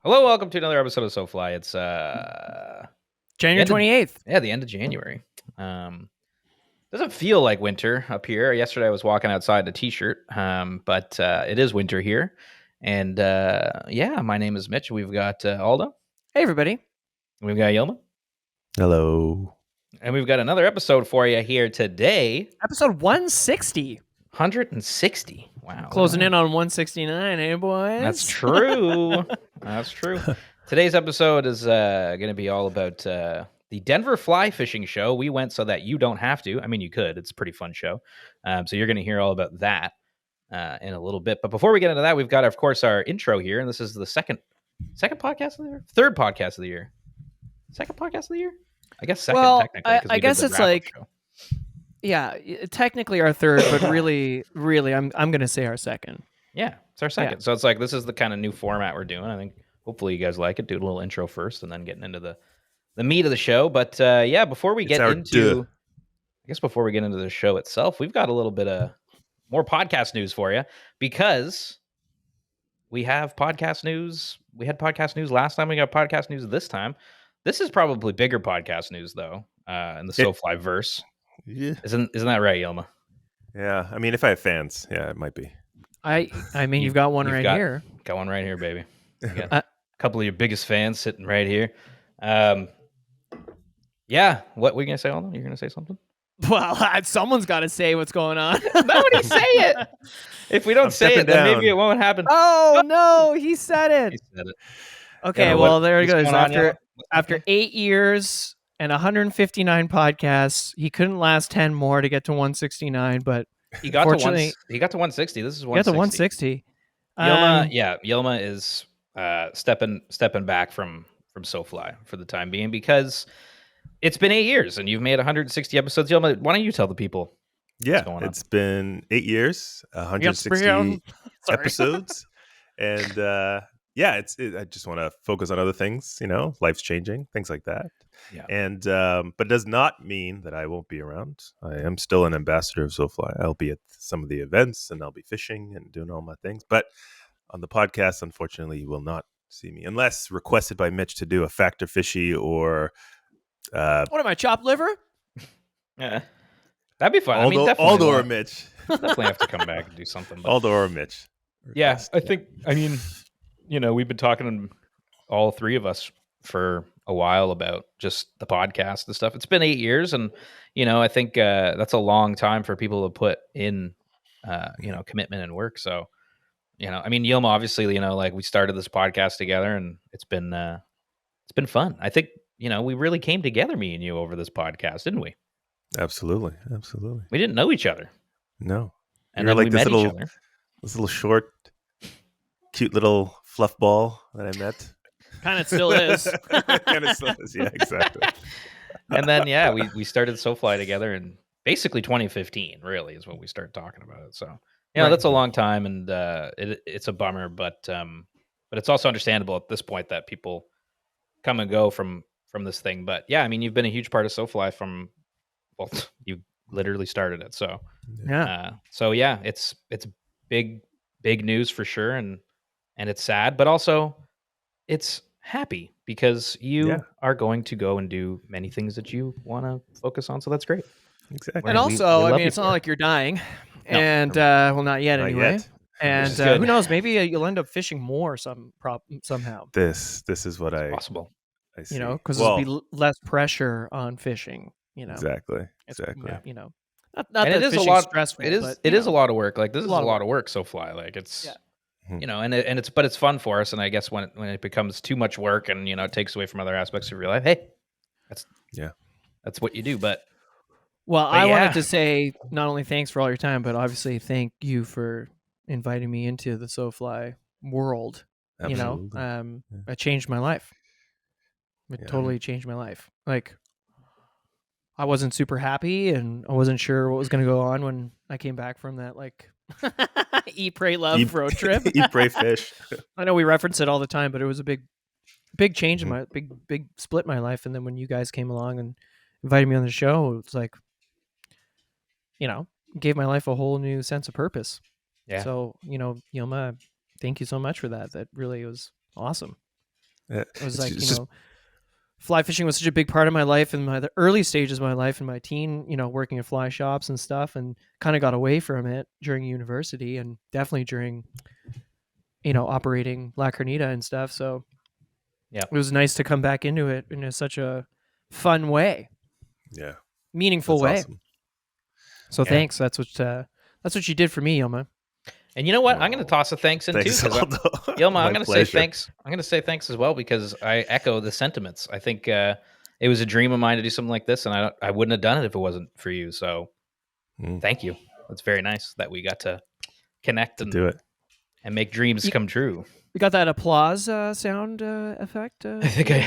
Hello, welcome to another episode of SoFly. It's January 28th. The end of January. Doesn't feel like winter up here. Yesterday I was walking outside in a t-shirt, but it is winter here. And my name is Mitch. We've got Aldo. Hey, everybody. We've got Yilma. Hello. And we've got another episode for you here today. Episode 160. 160. Wow. Closing in on 169, eh, boys? That's true. That's true. Today's episode is going to be all about the Denver fly fishing show. We went so that you don't have to. I mean, you could. It's a pretty fun show. So you're going to hear all about that in a little bit. But before we get into that, we've got, of course, our intro here. And this is the second podcast of the year? Third podcast of the year. Second podcast of the year? I guess second, technically. I guess it's like... Show. Yeah, technically our third, but really, I'm going to say our second. Yeah, it's our second. Yeah. So it's like this is the kind of new format we're doing. I think hopefully you guys like it. Do a little intro first and then getting into the meat of the show. But before we get into the show itself, we've got a little bit of more podcast news for you because we have podcast news. We had podcast news last time. We got podcast news this time. This is probably bigger podcast news though in the SoFly verse. Yeah. Isn't that right, Yilma? Yeah. I mean, if I have fans, yeah, it might be. I mean, you've got one right here. Got one right here, baby. Got a couple of your biggest fans sitting right here. Yeah. What were you going to say, Aldo? You're going to say something? Well, someone's got to say what's going on. Nobody say it. If we don't say it, then maybe it won't happen. Oh, no. He said it. Okay, yeah, well, there it goes. After 8 years... and 159 podcasts. He couldn't last 10 more to get to 169, but he got to 160. This is 160. He got to 160. Yilma is stepping back from SoFly for the time being because it's been 8 years and you've made 160 episodes. Yilma, why don't you tell the people? Yeah, it's been 8 years, 160 episodes, and I just want to focus on other things, life's changing, things like that. Yeah. And but it does not mean that I won't be around. I am still an ambassador of SoFly. I'll be at some of the events and I'll be fishing and doing all my things. But on the podcast, unfortunately, you will not see me unless requested by Mitch to do a factor fishy or what am I, chopped liver? Yeah. That'd be fun. Aldo or Mitch. Definitely have to come back and do something. But... Aldo or Mitch. Yeah, we've been talking, all three of us, for a while about just the podcast and stuff. It's been 8 years, and I think that's a long time for people to put in, commitment and work. So, Yilma, obviously, we started this podcast together, and it's been fun. I think we really came together, me and you, over this podcast, didn't we? Absolutely. We didn't know each other. No, and then we met each other. This little short, cute little fluff ball that I met. Kind of still is. Yeah, exactly. And then, we started SoFly together in basically 2015, really, is when we started talking about it. So, that's a long time, and it's a bummer, but it's also understandable at this point that people come and go from this thing. But, you've been a huge part of SoFly from, well, you literally started it. So, it's big news for sure, and it's sad, but also it's happy because you are going to go and do many things that you want to focus on. So that's great. Exactly. And also, it's not like you're dying. No. And, not yet anyway. Yet. And who knows, maybe you'll end up fishing more somehow. This is what possible. I see. Because there'll be less pressure on fishing, Exactly. Not that it is a lot stressful. It is a lot of work. Like this is a lot of work. SoFly, like it's, but it's fun for us. And I guess when it becomes too much work and it takes away from other aspects of your life, hey, that's what you do. But I wanted to say not only thanks for all your time, but obviously thank you for inviting me into the SoFly world. Absolutely. It changed my life. It totally changed my life. Like, I wasn't super happy and I wasn't sure what was going to go on when I came back from that, like, eat, pray, love road trip. Eat, pray, fish. I know we reference it all the time, but it was a big change in my big split in my life. And then when you guys came along and invited me on the show, it's like, gave my life a whole new sense of purpose. Yeah. So, Yilma, thank you so much for that. That really was awesome. It was like, fly fishing was such a big part of my life in the early stages of my life in my teen, working at fly shops and stuff, and kind of got away from it during university and definitely during, operating La Carnita and stuff. So yeah, it was nice to come back into it in such a fun way. Yeah. Meaningful That's way. awesome. So thanks. That's what you did for me, Yilma. And you know what? I'm going to toss a thanks in too. Yilma, I'm going to say thanks. I'm going to say thanks as well because I echo the sentiments. I think it was a dream of mine to do something like this, and I wouldn't have done it if it wasn't for you. So thank you. It's very nice that we got to connect and do it and make dreams come true. We got that applause sound effect. I think I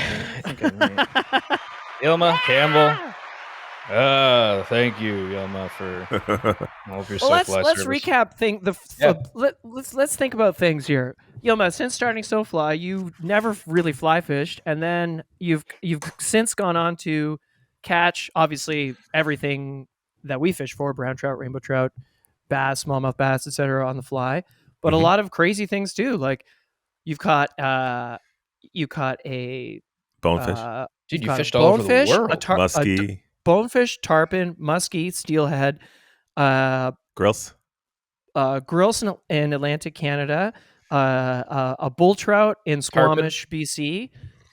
Yilma Campbell. Thank you, Yilma, for all of your let's service. recap let's think about things here. Yilma, since starting SoFly, you never really fly fished, and then you've since gone on to catch obviously everything that we fish for: brown trout, rainbow trout, bass, smallmouth bass, etc. on the fly, but a lot of crazy things too. Like you caught a bonefish. Dude, you fished all over the world. Muskie. Bonefish, tarpon, muskie, steelhead, grilse in Atlantic Canada, a bull trout in Squamish, BC,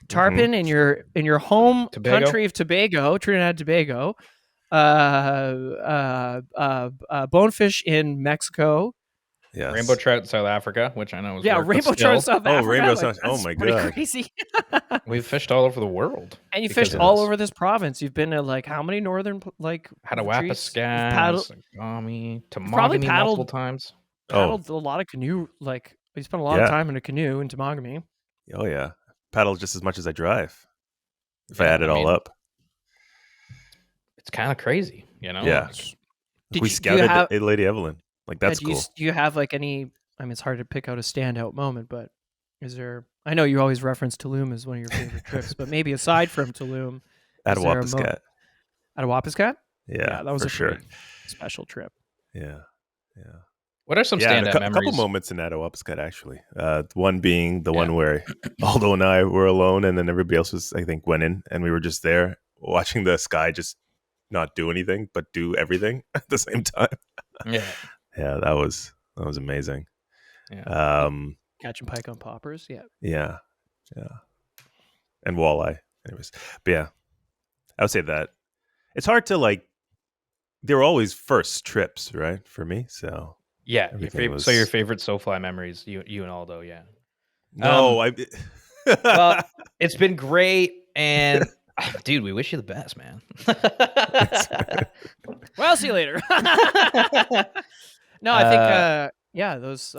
tarpon in your home country of Tobago, Trinidad Tobago, bonefish in Mexico. Yes. Rainbow trout in South Africa, which I know is rainbow trout in South Africa. Rainbow trout! Oh my god, crazy! We've fished all over the world, and you fished all over this province. You've been to how many northern Hadawapiskas, Temagami multiple times. Paddled a lot of canoe. We spent a lot of time in a canoe in Temagami. Oh yeah, paddled just as much as I drive. If I add it all up, it's kind of crazy, Yeah. We scouted Lady Evelyn. That's cool. Do you have any? I mean, it's hard to pick out a standout moment, but is there? I know you always reference Tulum as one of your favorite trips, but maybe aside from Tulum, Attawapiskat. Attawapiskat? Yeah, that was for special trip. Yeah. What are some standout memories? A couple moments in Attawapiskat, actually. One being the one where Aldo and I were alone, and then everybody else went in, and we were just there watching the sky just not do anything, but do everything at the same time. Yeah. Yeah, that was amazing. Yeah. Catching pike on poppers. Yeah. And walleye. Anyways, but yeah, I would say that it's hard to they were always first trips, right, for me. So yeah, your favorite SoFly memories, you and Aldo, yeah. No, well, it's been great, and dude, we wish you the best, man. Well, I'll see you later. No, I think those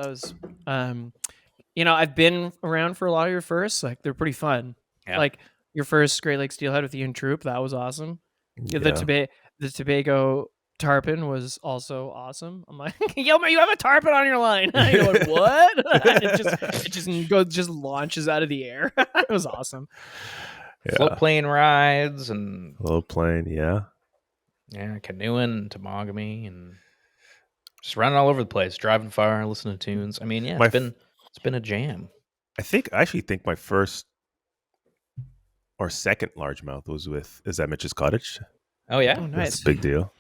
I've been around for a lot of your firsts. They're pretty fun. Yeah. Your first Great Lakes Steelhead with Ian Troop, that was awesome. Yeah. The Tobago tarpon was also awesome. I'm like, Yilma, you have a tarpon on your line. You're like, what? it just launches out of the air. It was awesome. Yeah. Float plane rides and float plane, yeah, canoeing, Temagami, and just running all over the place, driving far, listening to tunes. I mean, it's been a jam. I actually think my first or second largemouth is at Mitch's cottage. Oh yeah, nice. That's a big deal.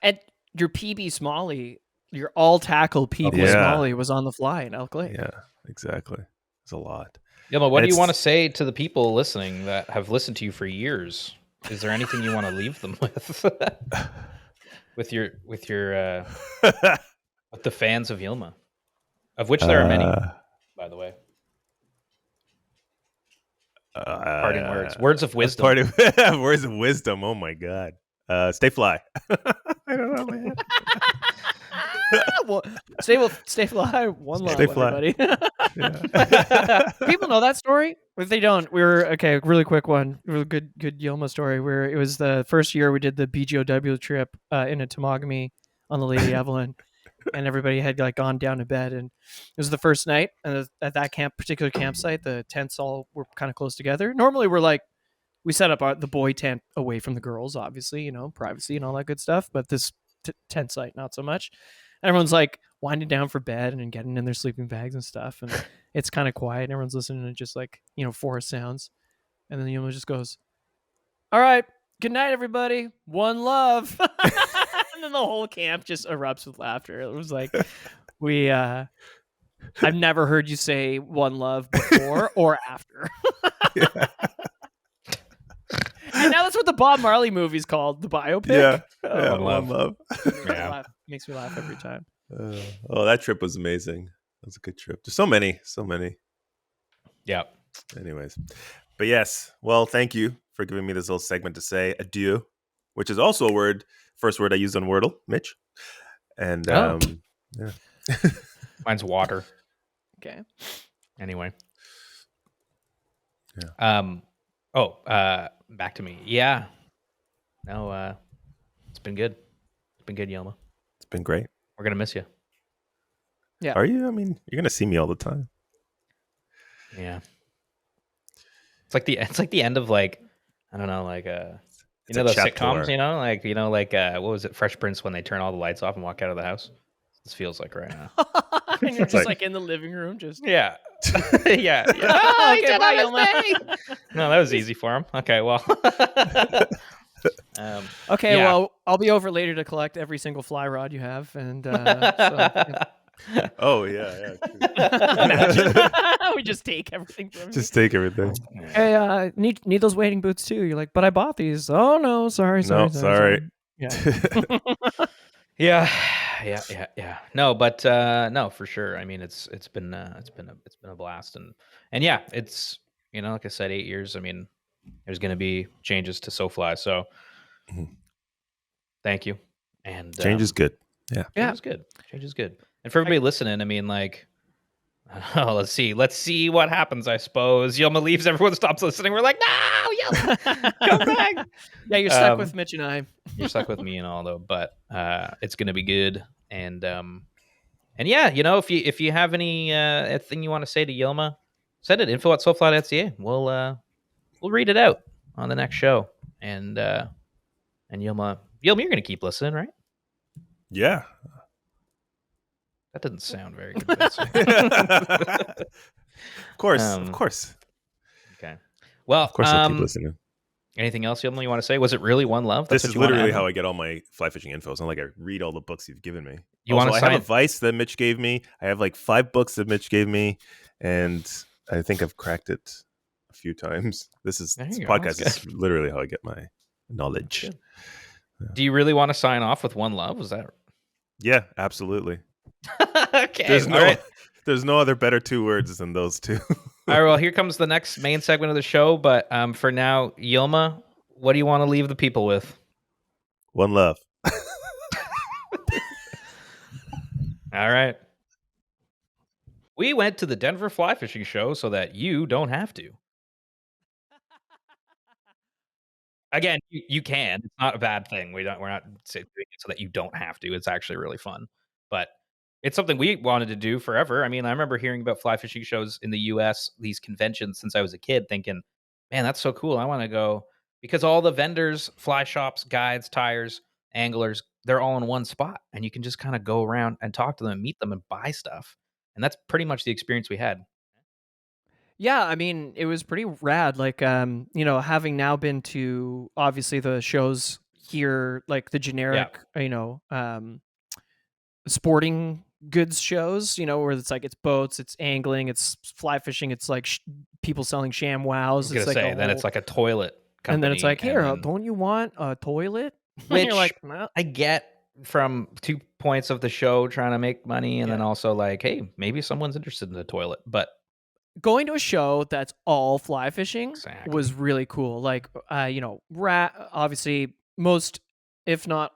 And your PB Smalley, your all tackle PB Smalley was on the fly in Elk Lake. Yeah, exactly. It's a lot. Yilma, what do you want to say to the people listening that have listened to you for years? Is there anything you want to leave them with? with the fans of Yilma, of which there are many, by the way. Parting words of wisdom. Words of wisdom. Oh my god. Stay fly. I don't know, man. Well, stay fly. One line, stay fly. everybody. People know that story. If they don't, really quick one, really good Yilma story. Where it was the first year we did the BGOW trip into Temagami on the Lady Evelyn, and everybody had gone down to bed, and it was the first night. And at that particular campsite, the tents all were kind of close together. Normally, we set up the boy tent away from the girls, obviously, privacy and all that good stuff. But this tent site, not so much. And everyone's winding down for bed and getting in their sleeping bags and stuff. And it's kind of quiet and everyone's listening to just like, forest sounds. And then Yilma just goes, "All right, good night, everybody. One love." And then the whole camp just erupts with laughter. It was like, I've never heard you say one love before or after. Yeah. And now that's what the Bob Marley movie's called, the biopic. Yeah, One One Love. Love. Makes me laugh every time. Oh, that trip was amazing. That was a good trip. There's so many. Yeah. Anyways, but yes. Well, thank you for giving me this little segment to say adieu, which is also a first word I used on Wordle, Mitch. And yeah. Mine's water. Okay. Anyway. Yeah. Back to me. Yeah. No, it's been good. It's been good, Yilma. It's been great. We're gonna miss you. Yeah. Are you? I mean, you're gonna see me all the time. Yeah. It's like the end of like, I don't know, like It's those chapter. sitcoms, what was it, Fresh Prince, when they turn all the lights off and walk out of the house? This feels like right now. And you're just like in the living room, just Yeah. Yeah. Oh, okay, bye, Yilma. No, that was easy for him. Okay, well. Okay, yeah. well, I'll be over later to collect every single fly rod you have, and Oh yeah. Imagine. We just take everything from Just take everything. Hey, need those wading boots too. You're like, but I bought these. Oh no, sorry. Yeah. Yeah. No, but no, for sure. I mean, it's been a blast, and yeah, it's like I said, 8 years. I mean, there's going to be changes to SoFly, so thank you. And change is good. Yeah, change is good. And for everybody listening, I mean, like, let's see what happens. I suppose Yilma leaves, everyone stops listening. We're like, no, Yilma, come back. Yeah, you're stuck with Mitch and I. You're stuck with me and Aldo, but it's gonna be good. And yeah, if you have any thing you want to say to Yilma, send it info@sofly.ca. We'll read it out on the next show. And Yilma, you're gonna keep listening, right? Yeah. That doesn't sound very convincing. Of course. Okay. Well, of course I'll keep listening. Anything else, Yilma, you want to say? Was it really one love? This is literally how I get all my fly fishing info. It's not like I read all the books you've given me. I have advice that Mitch gave me. I have like 5 books that Mitch gave me, and I think I've cracked it a few times. This podcast is literally how I get my knowledge. Yeah. Do you really want to sign off with one love? Was that? Yeah, absolutely. Okay. There's no other better 2 words than those 2. All right, well, here comes the next main segment of the show. But for now, Yilma, what do you want to leave the people with? One love. All right. We went to the Denver Fly Fishing Show so that you don't have to. Again, you can. It's not a bad thing. We're not doing it so that you don't have to. It's actually really fun. But it's something we wanted to do forever. I mean, I remember hearing about fly fishing shows in the US, these conventions, since I was a kid, thinking, man, that's so cool. I want to go, because all the vendors, fly shops, guides, tires, anglers, they're all in one spot. And you can just kind of go around and talk to them, meet them, and buy stuff. And that's pretty much the experience we had. Yeah, I mean, it was pretty rad. Like, having now been to obviously the shows here, like the generic, sporting goods shows, where it's like it's boats, it's angling, it's fly fishing, it's like people selling sham wows. It's like it's like a toilet company, and then it's like, here, don't you want a toilet? Which you're like, no. I get from 2 points of the show, trying to make money, and then also like, hey, maybe someone's interested in the toilet. But going to a show that's all fly fishing was really cool. Like, obviously most, if not,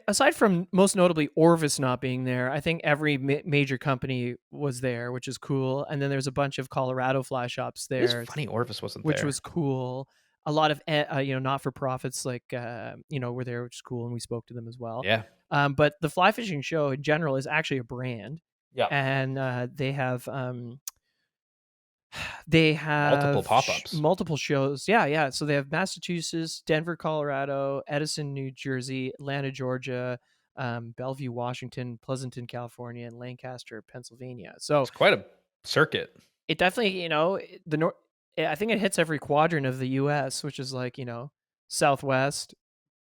aside from most notably Orvis not being there, I think every major company was there, which is cool. And then there's a bunch of Colorado fly shops there. It's funny Orvis wasn't there, which was cool. A lot of not-for-profits were there, which is cool, and we spoke to them as well. Yeah. But the fly fishing show in general is actually a brand. Yeah. And they have multiple pop-ups, multiple shows. Yeah. So they have Massachusetts, Denver, Colorado, Edison, New Jersey, Atlanta, Georgia, Bellevue, Washington, Pleasanton, California, and Lancaster, Pennsylvania. So it's quite a circuit. It definitely, I think it hits every quadrant of the U.S., which is like, southwest,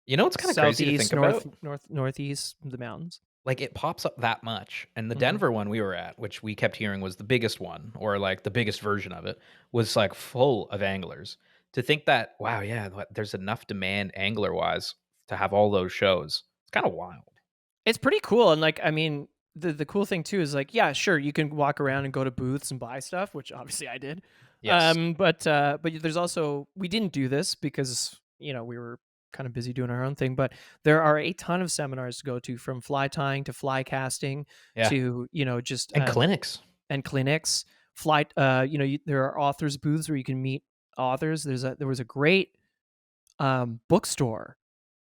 It's kind of crazy to think southeast, about. northeast, the mountains. Like, it pops up that much, and the Mhm. Denver one we were at, which we kept hearing was the biggest one, or, like, the biggest version of it, was, like, full of anglers. To think that, wow, yeah, there's enough demand angler-wise to have all those shows, it's kinda wild. It's pretty cool, and, like, I mean, the cool thing too is, like, yeah, sure, you can walk around and go to booths and buy stuff, which obviously I did. Yes. But there's also we didn't do this because, we were kind of busy doing our own thing, but there are a ton of seminars to go to, from fly tying to fly casting Yeah. to, just, And clinics. and clinics. There are authors booths where you can meet authors. There was a great bookstore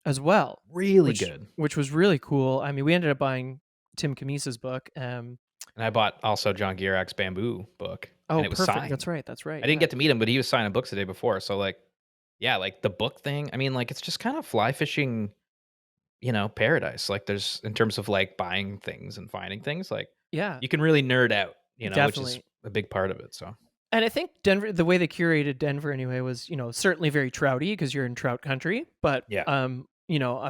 as well, Really which good. was really cool. I mean, we ended up buying Tim Camisa's book. And I bought also John Gierak's Bamboo book, and Oh, it was perfect. That's signed. right. That's right. I didn't Yeah. get to meet him, but he was signing books the day before, so, like, yeah, like, the book thing, I mean, like, it's just kind of fly fishing, paradise. Like, there's in terms of, like, buying things and finding things, like, Yeah, you can really nerd out, which is definitely. a big part of it, so. And I think Denver, the way they curated Denver anyway was, certainly very trouty because you're in trout country. But, Yeah. I'm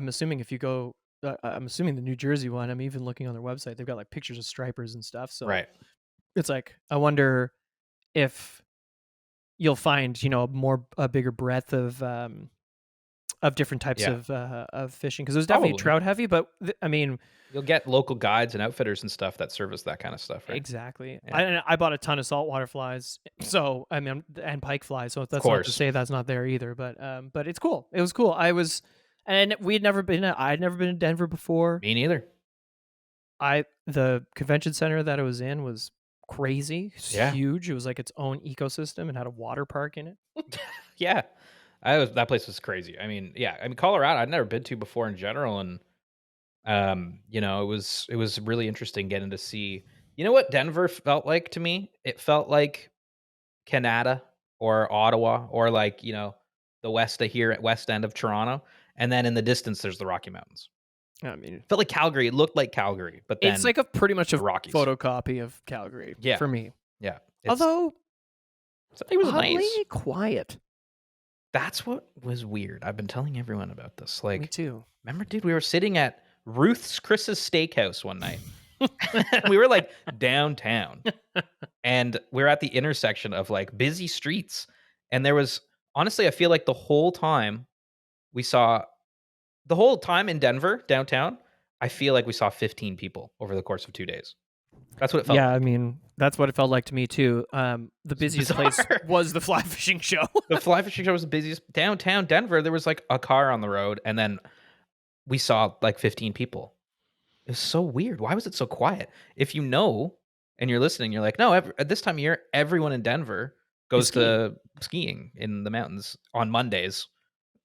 assuming if you go, I'm assuming the New Jersey one, I'm even looking on their website, they've got like pictures of stripers and stuff. So Right. it's like, I wonder if you'll find, a bigger breadth of different types Yeah. of fishing, because it was definitely Probably. trout heavy. But I mean, You'll get local guides and outfitters and stuff that service that kinda stuff, right? exactly. Yeah. I bought a ton of saltwater flies, so I mean, and pike flies. So Of that's not to course. say that's not there either. But it's cool. It was cool. And we had never been. I had never been to Denver before. Me neither. The convention center that I was in was crazy. It's Yeah. huge. It was like its own ecosystem and had a water park in it. Yeah. That place was crazy. I mean, yeah, I mean, Colorado, I'd never been to before in general, and, it was really interesting getting to see, what Denver felt like to me? It felt like Canada or Ottawa, or, like, the west end of Toronto, and then in the distance, there's the Rocky Mountains. I mean, Felt like Calgary. It looked like Calgary, but it's then like a pretty much a the Rockies. photocopy of Calgary Yeah. for me. Yeah. Although It was oddly nice. quiet. That's what was weird. I've been telling everyone about this. Me Like, too. remember, dude, we were sitting at Chris's Steakhouse one night. We were, like, downtown, and we're at the intersection of, like, busy streets, and there was, honestly, I feel like we saw the whole time in Denver, downtown, I feel like we saw 15 people over the course of 2 days. That's what it felt Yeah, I like. mean, that's what it felt like to me too. The It's busiest place bizarre. was the fly fishing show. The fly fishing show was the busiest. Downtown Denver, there was, like, a car on the road, and then we saw, like, 15 people. It was so weird. Why was it so quiet? If and you're listening, you're like, "No, at this time of year, everyone in Denver Is goes skiing. to skiing in the mountains on Mondays."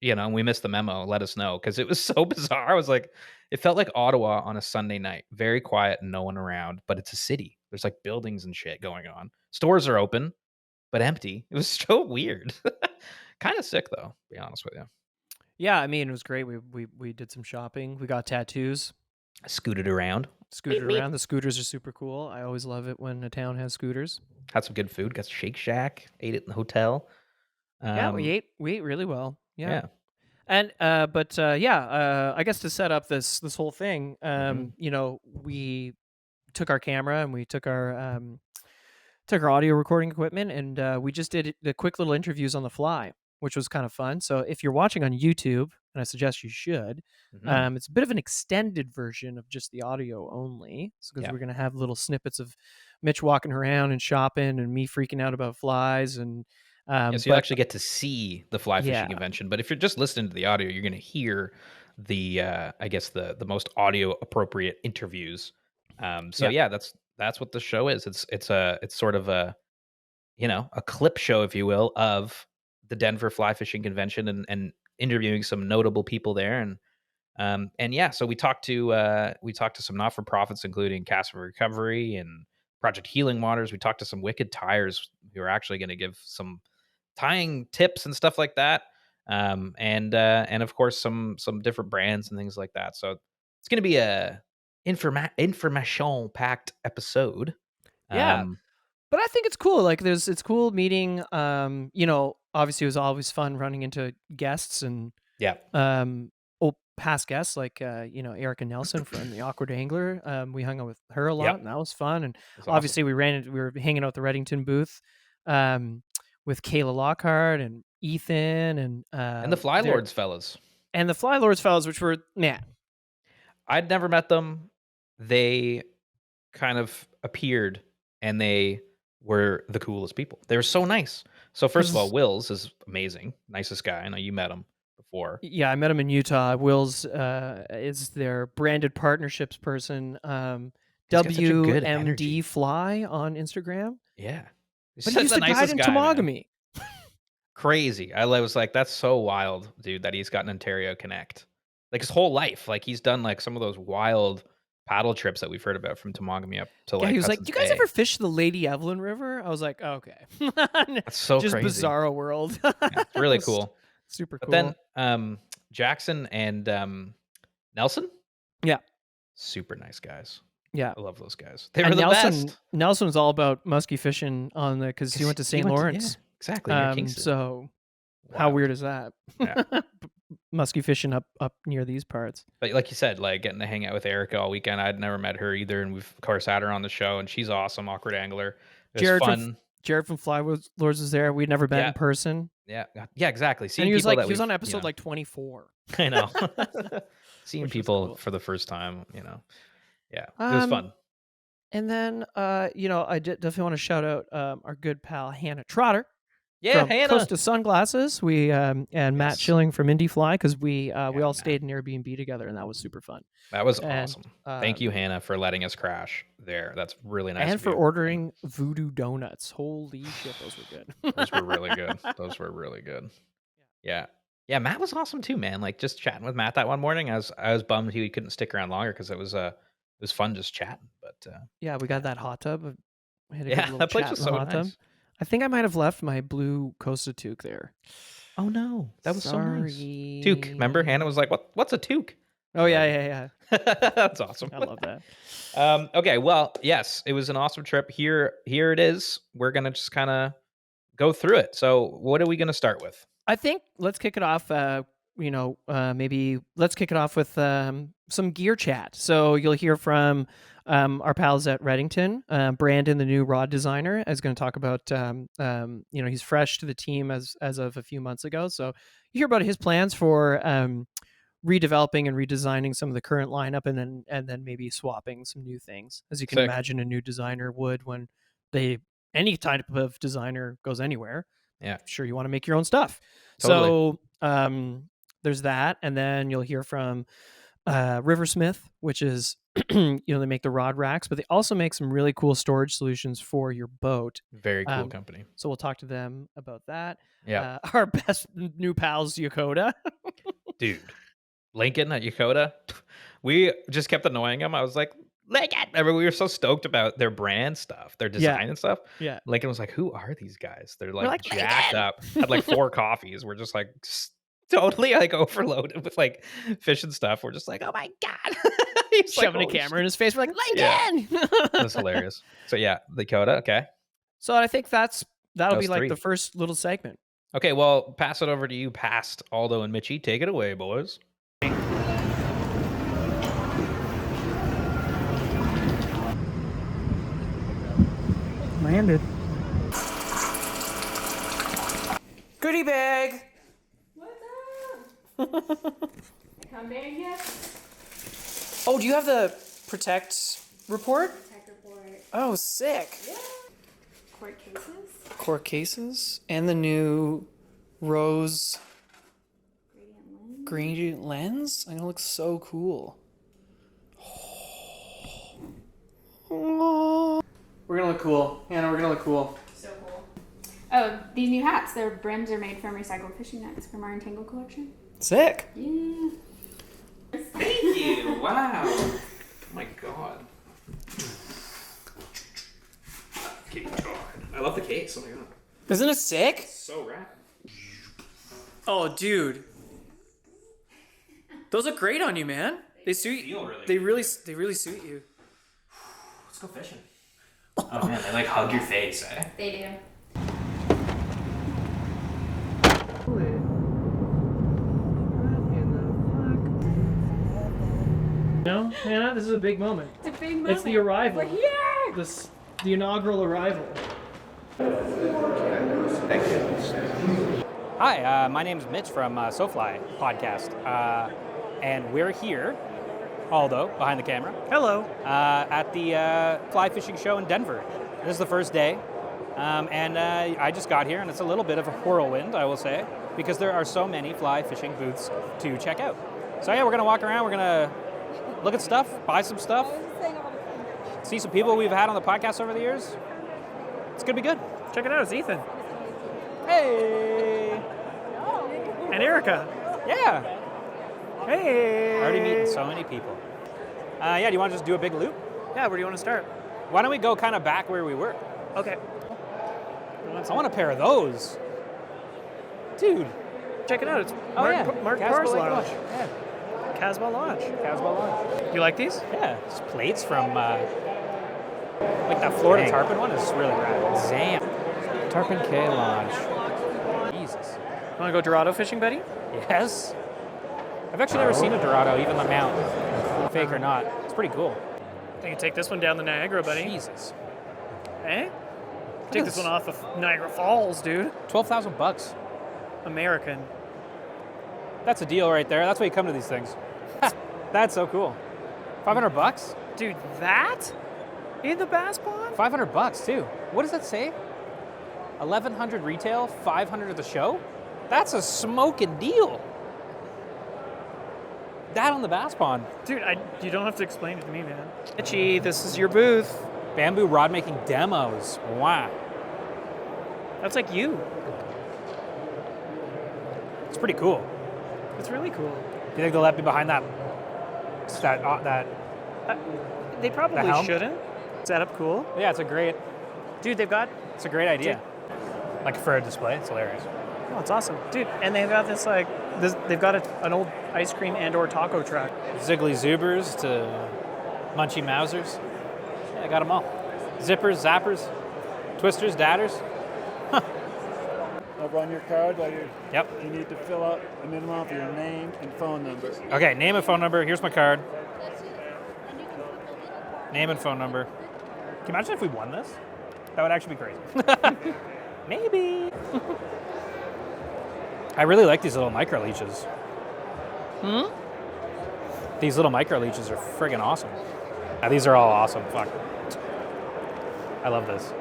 And we missed the memo, let us know, because it was so bizarre. I was like, it felt like Ottawa on a Sunday night, very quiet, no one around, but it's a city. There's, like, buildings and shit going on. Stores are open, but empty. It was so weird. Kinda sick, though, to be honest with you. Yeah, I mean, it was great. We did some shopping. We got tattoos. I scooted around. Scooted around. The scooters are super cool. I always love it when a town has scooters. Had some good food, got Shake Shack, ate it in the hotel. Yeah, we Um, ate we ate really well. Yeah. yeah. And I guess to set up this whole thing, Mhm. we took our camera and we took our audio recording equipment, and we just did the quick little interviews on the fly, which was kind of fun. So if you're watching on YouTube, and I suggest you should, Mhm. it's a bit of an extended version of just the audio only, because Yeah. we're going to have little snippets of Mitch walking around and shopping, and me freaking out about flies, and Yeah, so you but actually get to see the fly fishing yeah, convention, but if you're just listening to the audio, you're gonna hear I guess the most audio appropriate interviews. So yeah, yeah, that's what the show is. It's sort of a clip show, if you will, of the Denver Fly Fishing Convention, and interviewing some notable people there, and yeah, so we talked to some not for profits, including Cast for Recovery and Project Healing Waters. We talked to some Wicked Tires who are actually going to give some tying tips and stuff like that, and of course some different brands and things like that. So it's going to be a information packed episode. yeah. Um, But I think it's cool. Like it's cool meeting, obviously it was always fun running into guests and past guests like Erica Nelson from the Awkward Angler. We hung out with her a lot, and that was fun. And obviously we were hanging out at the Redington booth with Kayla Lockhart and Ethan and the Fly Lords fellas. And the Fly Lords fellas, which were, man. I'd never met them. They kind of appeared and they were the coolest people. They were so nice. So first of all, Wills is amazing. Nicest guy. I know you met him before. Yeah, I met him in Utah. Wills is their branded partnerships person. WMD Fly on Instagram. Yeah. But he used to guide in Temagami. Crazy. I was like, that's so wild, dude, that he's got an Ontario Connect. Like his whole life. Like he's done like some of those wild paddle trips that we've heard about from Temagami up to like he was Hudson's like, "Do you guys ever fish the Lady Evelyn River?" I was like, oh, "Okay." That's so just crazy. Bizarro world. It's really cool. Super cool. But then Jackson and Nelson? Yeah. Super nice guys. Yeah. I love those guys. They were the best. Nelson was all about muskie fishing because he went to St. Lawrence. Exactly. So how weird is that? Yeah. Muskie fishing up near these parts. But like you said, like getting to hang out with Erica all weekend. I'd never met her either, and we've of course had her on the show, and she's awesome, Awkward Angler. It was fun. Jared from Fly Lords was there. We'd never met in person. Yeah, exactly. And he was he was on episode like 24. I know. Seeing people cool. For the first time, yeah, it was fun. And then, I definitely want to shout out our good pal Hannah Trotter. Yeah, from Hannah. Costa Sunglasses. We and Matt Schilling from Indie Fly, because we all stayed in Airbnb together, and that was super fun. That was awesome. Thank you, Hannah, for letting us crash there. That's really nice. And for ordering voodoo donuts. Holy shit, those were good. Those were really good. Yeah. Yeah, Matt was awesome too, man. Like just chatting with Matt that one morning. I was bummed he couldn't stick around longer because it was fun just chatting. But yeah, we got that hot tub. We had a good that place was so nice. Tub. I think I might have left my blue Costa toque there. Oh no, that was so nice. Toque, remember? Hannah was like, "What's a toque?" Oh yeah. That's awesome. I love that. Okay, well, yes, it was an awesome trip. Here it is. We're gonna just kind of go through it. So, what are we gonna start with? I think let's kick it off. Maybe let's kick it off with some gear chat. So you'll hear from our pals at Redington. Brandon, the new rod designer, is going to talk about. He's fresh to the team as of a few months ago. So you hear about his plans for redeveloping and redesigning some of the current lineup, and then maybe swapping some new things, as you can imagine a new designer would when any type of designer goes anywhere. Yeah, sure, you want to make your own stuff. Totally. So there's that, and then you'll hear from Riversmith, which is they make the rod racks, but they also make some really cool storage solutions for your boat. Very cool company. So we'll talk to them about that. Yeah, our best new pals, Yakota. Dude, Lincoln at Yakota. We just kept annoying him. I was like, Lincoln. We were so stoked about their brand stuff, their design and stuff. Yeah. Lincoln was like, "Who are these guys? They're like jacked up." Had like 4 coffees. We're just like totally like overloaded with like fish and stuff. We're just like, "Oh my god!" He's shoving a camera in his face. We're like, Lincoln. Yeah. That's hilarious. So yeah, Dakota. Okay. So I think that'll be like 3. The first little segment. Okay, well, pass it over to you, past Aldo and Mitchie. Take it away, boys. Landed. Goodie bag. What's up? Come bag yet? Oh, do you have the Protect report? Protect report. Oh, sick. Yeah. Court cases. Court cases and the new Rose gradient lens. I know, it looks so cool. We're gonna look cool, Hannah. We're gonna look cool. So cool. Oh, these new hats. Their brims are made from recycled fishing nets from our Entangle collection. Sick. Yeah. Thank you. Wow. Oh my god. I love the case. Oh my god. Isn't it sick? It's so rad. Oh, dude. Those look great on you, man. They suit you. They really suit you. Let's go fishing. Oh man, they like hug your face, eh? They do. No, Hannah, this is a big moment. It's a big moment. It's the arrival. We're here. The inaugural arrival. Hi, my name's Mitch from SoFly podcast, and we're here, Aldo, behind the camera, Hello. at the fly fishing show in Denver. This is the first day, and I just got here, and it's a little bit of a whirlwind, I will say, because there are so many fly fishing booths to check out. So yeah, we're gonna walk around, we're gonna look at stuff, buy some stuff, see some people we've had on the podcast over the years. It's gonna be good. Check it out, it's Ethan. Hey! And Erica. Yeah! Hey! Already meeting so many people. Yeah, do you want to just do a big loop? Yeah, where do you want to start? Why don't we go kind of back where we were? Okay. I want a pair of those. Dude. Check it out, it's Mark Casbah Parr's Lake Lodge. Yeah, Casbah Lodge. Casbah Lodge. You like these? Yeah, it's plates from, like that Florida Dang. tarpon one is really rad. Damn. Tarpon K Lodge. Jesus. Want to go Dorado fishing, buddy? Yes. I've actually never seen a Dorado, even the mount. Fake or not. It's pretty cool. I think you take this one down the Niagara, buddy. Jesus. Eh? Take this one off of Niagara Falls, dude. $12,000. American. That's a deal right there. That's why you come to these things. That's so cool. $500? Dude, that? In the bass pond? $500 too. What does that say? 1,100 retail, 500 at the show? That's a smoking deal. That on the bass pond. Dude, you don't have to explain it to me, man. Itchy, this is your booth. Bamboo rod making demos. Wow. That's like you. It's pretty cool. It's really cool. Do you think they'll let me behind that? They probably The helm? shouldn't. Set up cool. Yeah, it's a great idea. Like for a display, it's hilarious. Oh, it's awesome. Dude, and they've got they've got an old ice cream and or taco truck. Ziggly Zubers to Munchy Mousers. Yeah, I got them all. Zippers, zappers, twisters, dadders. Up on your card, Yep. you need to fill out a minimum of your name and phone number. Okay, name and phone number. Here's my card. Name and phone number. Can you imagine if we won this? That would actually be crazy. Maybe. I really like these little micro leeches. These little micro leeches are friggin' awesome. These are all awesome. Fuck. I love this.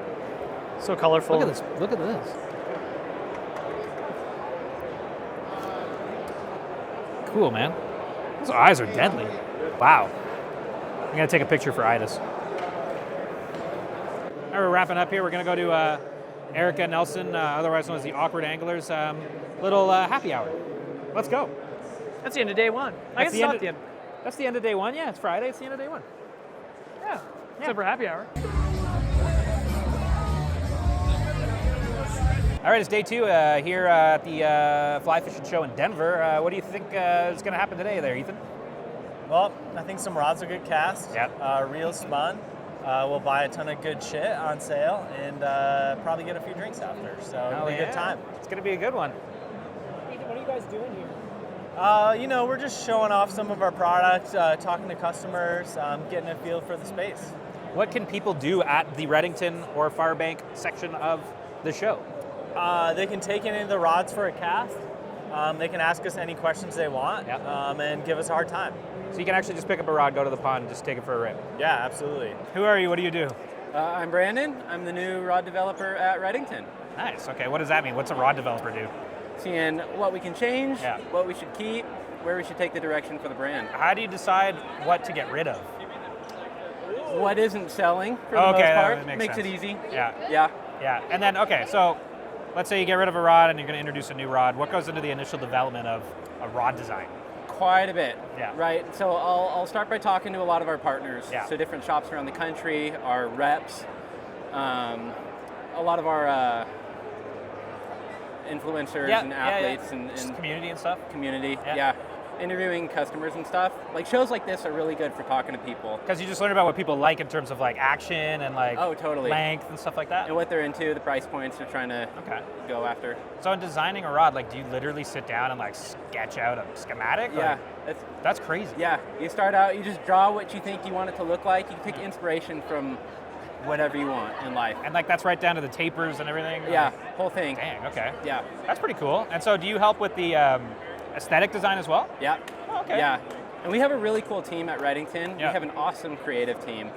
So colorful. Look at this. Look at this. Cool, man. Those eyes are deadly. Wow. I'm gonna take a picture for Itis. All right, we're wrapping up here. We're gonna go to Erica Nelson, otherwise known as the Awkward Anglers, little happy hour. Let's go. That's the end of day one. I guess it's not the end. That's the end of day one. Yeah, it's Friday. It's the end of day one. Yeah. Except for happy hour. All right, it's day two here at the fly fishing show in Denver. What do you think is going to happen today there, Ethan? Well, I think some rods will get cast, Yep. reels spun. We'll buy a ton of good shit on sale and probably get a few drinks after. So it'll be a good time. It's going to be a good one. Ethan, what are you guys doing here? We're just showing off some of our products, talking to customers, getting a feel for the space. What can people do at the Redington or Farbank section of the show? They can take any of the rods for a cast. They can ask us any questions they want and give us a hard time. So you can actually just pick up a rod, go to the pond, and just take it for a rip. Yeah, absolutely. Who are you? What do you do? I'm Brandon. I'm the new rod developer at Redington. Nice. Okay, what does that mean? What's a rod developer do? Seeing what we can change, Yeah. what we should keep, where we should take the direction for the brand. How do you decide what to get rid of? What isn't selling for the Okay, most that part makes it sense. easy. Yeah. Yeah. Yeah. And then, okay, so let's say you get rid of a rod and you're going to introduce a new rod. What goes into the initial development of a rod design? Quite a bit. Yeah. Right. So I'll start by talking to a lot of our partners. Yeah. So different shops around the country, our reps, a lot of our influencers and athletes and Just community and stuff. community. Yeah. Yeah. interviewing customers and stuff. Like shows like this are really good for talking to people. Because you just learn about what people like in terms of like action and like totally. length and stuff like that. And what they're into, the price points they're trying to go after. So in designing a rod, like do you literally sit down and like sketch out a schematic? Yeah. That's crazy. Yeah, you start out, you just draw what you think you want it to look like. You can take inspiration from whatever you want in life. And like that's right down to the tapers and everything? Yeah, whole thing. Dang, okay. Yeah. That's pretty cool. And so do you help with the aesthetic design as well? Yeah. Oh, okay. Yeah. And we have a really cool team at Redington. Yeah. We have an awesome creative team.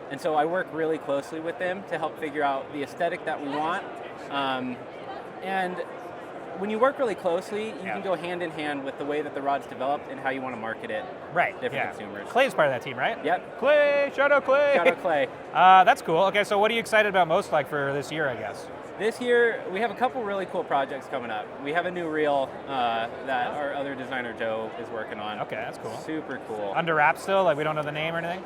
And so I work really closely with them to help figure out the aesthetic that we want. And when you work really closely, you can go hand in hand with the way that the rod's developed and how you want to market it to different consumers. Clay's part of that team, right? Yep. Clay, shout out Clay. Shout out Clay. That's cool. Okay, so what are you excited about most like for this year, I guess? This year, we have a couple really cool projects coming up. We have a new reel that our other designer, Joe, is working on. Okay, that's cool. Super cool. Under wraps still? Like we don't know the name or anything?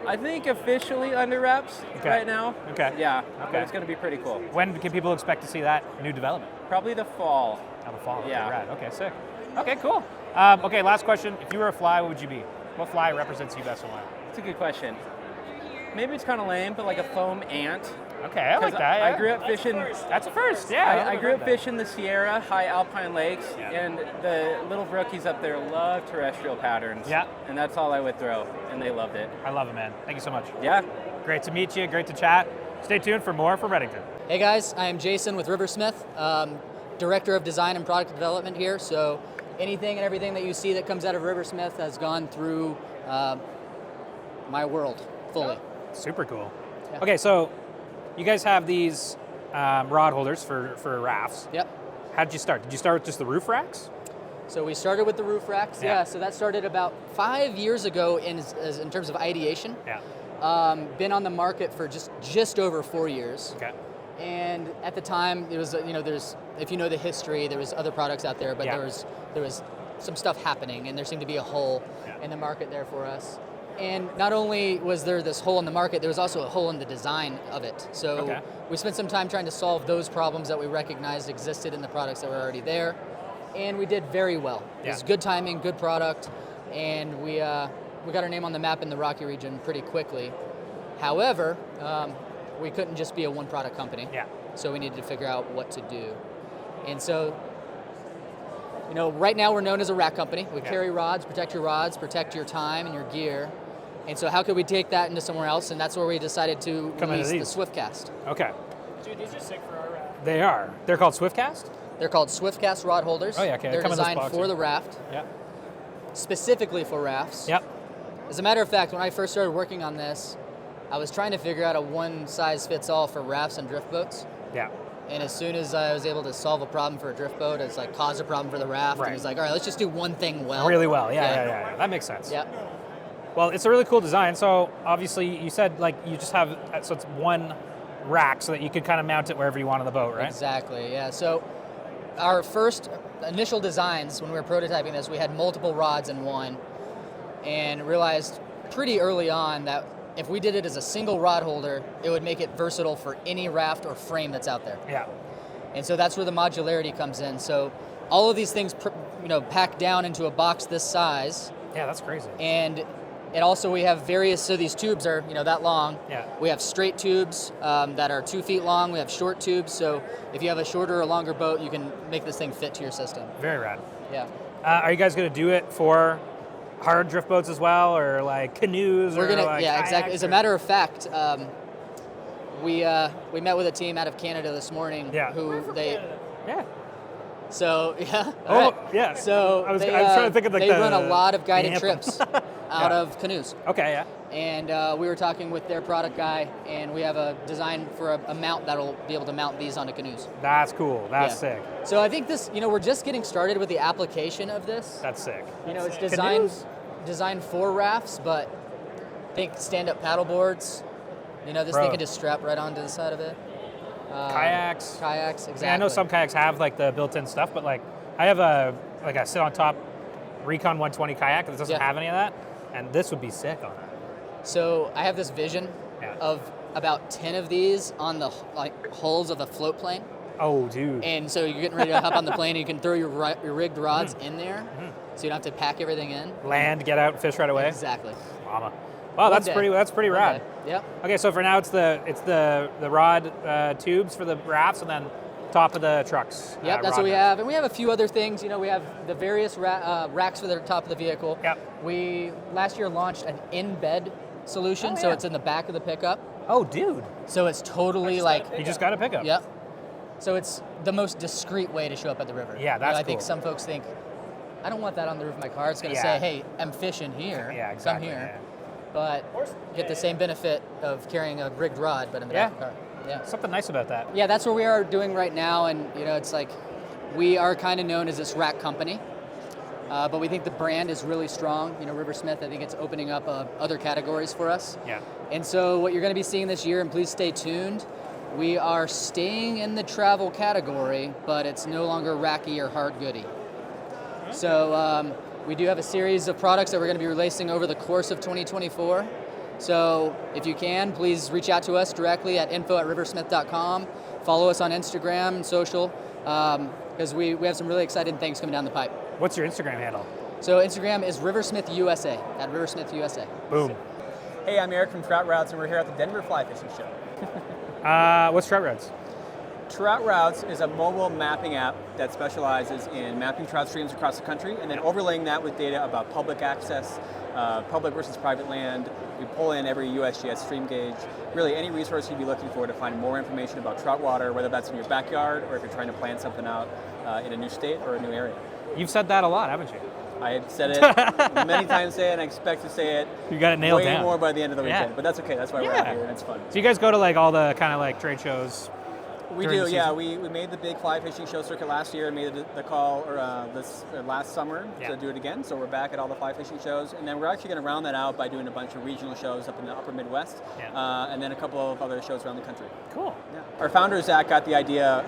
I think officially under wraps right now. Okay. Yeah, okay. But it's going to be pretty cool. When can people expect to see that new development? Probably the fall. Oh, the fall. Yeah. Okay, rad. Okay, sick. Okay, cool. Okay, last question. If you were a fly, what would you be? What fly represents you best and why? That's a good question. Maybe it's kind of lame, but like a foam ant. Okay, I like that. I grew up fishing. That's a first, yeah. I grew up fishing the Sierra, high alpine lakes, and the little brookies up there love terrestrial patterns. Yeah. And that's all I would throw, and they loved it. I love it, man. Thank you so much. Yeah. Great to meet you. Great to chat. Stay tuned for more from Redington. Hey guys, I am Jason with Riversmith, Director of Design and Product Development here. So anything and everything that you see that comes out of Riversmith has gone through my world fully. Super cool. Yeah. Okay, so you guys have these rod holders for rafts. Yep. How did you start? Did you start with just the roof racks? So we started with the roof racks. Yeah. So that started about 5 years ago in terms of ideation. Yeah. Been on the market for just over 4 years. Okay. And at the time, it was there's, if you know the history, there was other products out there, but there was some stuff happening, and there seemed to be a hole in the market there for us. And not only was there this hole in the market, there was also a hole in the design of it. So we spent some time trying to solve those problems that we recognized existed in the products that were already there, and we did very well. It was good timing, good product, and we got our name on the map in the Rocky region pretty quickly. However, we couldn't just be a one-product company. Yeah. So we needed to figure out what to do. And so, right now we're known as a rack company. We carry rods, protect your time and your gear. And so how could we take that into somewhere else? And that's where we decided to release the Swiftcast. Okay. Dude, these are sick for our raft. They are. They're called Swiftcast? They're called Swiftcast rod holders. Oh, yeah, okay. They're designed for the raft. Yeah. Specifically for rafts. Yep. As a matter of fact, when I first started working on this, I was trying to figure out a one-size-fits-all for rafts and drift boats. Yeah. And as soon as I was able to solve a problem for a drift boat, it's like caused a problem for the raft. Right. And it's like, all right, let's just do one thing well. Really well. Yeah. That makes sense. Yeah. Well, it's a really cool design. So obviously you said like you just have, so it's one rack so that you could kind of mount it wherever you want on the boat, right? Exactly, yeah. So our first initial designs when we were prototyping this, we had multiple rods in one, and realized pretty early on that if we did it as a single rod holder, it would make it versatile for any raft or frame that's out there. Yeah. And so that's where the modularity comes in. So all of these things, packed down into a box this size. Yeah, that's crazy. And it also, we have various, so these tubes are, that long. Yeah. We have straight tubes that are 2 feet long. We have short tubes. So if you have a shorter or longer boat, you can make this thing fit to your system. Very rad. Yeah. Are you guys going to do it for hard drift boats as well, or like canoes? We're gonna, like exactly. As a matter of fact, we met with a team out of Canada this morning. Yeah. Yeah. So yeah. Oh, right. yeah. So I was trying to think of they run a lot of guided anthem. trips out of canoes. Okay, yeah. And we were talking with their product guy, and we have a design for a mount that'll be able to mount these onto canoes. That's cool. That's sick. So I think this, we're just getting started with the application of this. That's sick. It's designed for rafts, but think stand-up paddle boards. This thing can just strap right onto the side of it. Kayaks, exactly. Yeah, I know some kayaks have like the built-in stuff, but like I have a sit on top Recon 120 kayak that doesn't have any of that, and this would be sick on it. So I have this vision of about 10 of these on the hulls of a float plane. Oh, dude. And so you're getting ready to hop on the plane, and you can throw your rigged rods in there, so you don't have to pack everything in. Land, get out, fish right away. Exactly. Mama. Wow, that's pretty rad. Yep. Okay, so for now it's the rod tubes for the rafts, and then top of the trucks. Yep, that's what we have, and we have a few other things. You know, we have the various racks for the top of the vehicle. Yep. We last year launched an in-bed solution, so it's in the back of the pickup. Oh, dude. So it's totally like you just got a pickup. Yep. So it's the most discreet way to show up at the river. Yeah, that's I think cool. some folks think, I don't want that on the roof of my car. It's going to say, hey, I'm fishing here. Yeah, exactly. Come here. But get the same benefit of carrying a rigged rod, but in the back of the car. Yeah. Something nice about that. Yeah, that's what we are doing right now. And, you know, it's like we are kind of known as this rack company. But we think the brand is really strong. You know, Riversmith, I think it's opening up other categories for us. Yeah. And so what you're going to be seeing this year, and please stay tuned, we are staying in the travel category, but it's no longer racky or hard goody. Okay. So we do have a series of products that we're going to be releasing over the course of 2024. So if you can, please reach out to us directly at info@riversmith.com. Follow us on Instagram and social, because we have some really exciting things coming down the pipe. What's your Instagram handle? So Instagram is RiversmithUSA, at RiversmithUSA. Boom. Hey, I'm Eric from Trout Routes, and we're here at the Denver Fly Fishing Show. What's Trout Routes? Trout Routes is a mobile mapping app that specializes in mapping trout streams across the country and then overlaying that with data about public access, public versus private land. We pull in every USGS stream gauge, really any resource you'd be looking for to find more information about trout water, whether that's in your backyard or if you're trying to plan something out in a new state or a new area. You've said that a lot, haven't you? I have said it many times today, and I expect to say it you got it nailed way down. more by the end of the weekend, but that's okay. That's why we're out here, and it's fun. So you guys go to like all the kind of like trade shows? We do, yeah. We made the big fly fishing show circuit last year and made the call this last summer to do it again. So we're back at all the fly fishing shows, and then we're actually going to round that out by doing a bunch of regional shows up in the upper Midwest, and then a couple of other shows around the country. Cool. Yeah. Our founder Zach got the idea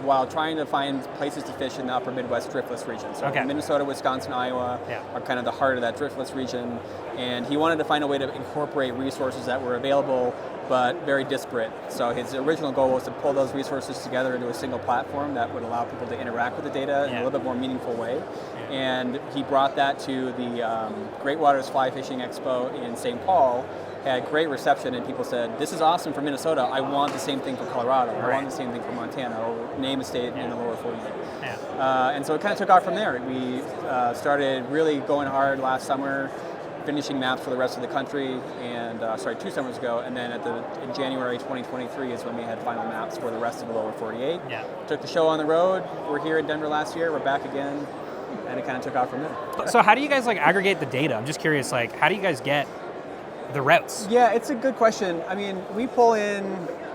while trying to find places to fish in the upper Midwest driftless region. So Minnesota, Wisconsin, Iowa are kind of the heart of that driftless region, and he wanted to find a way to incorporate resources that were available but very disparate. So his original goal was to pull those resources together into a single platform that would allow people to interact with the data in a little bit more meaningful way. And he brought that to the Great Waters Fly Fishing Expo in St. Paul, had great reception, and people said, this is awesome for Minnesota, I want the same thing for Colorado, I want the same thing for Montana, or name a state in the lower 48. And so it kind of took off from there. We started really going hard last summer, finishing maps for the rest of the country, and 2 summers ago, and then in January 2023 is when we had final maps for the rest of the lower 48. Took the show on the road. We're here in Denver last year, we're back again, and it kind of took off from there. So how do you guys like aggregate the data? I'm just curious, like how do you guys get the routes? Yeah, it's a good question. I mean, we pull in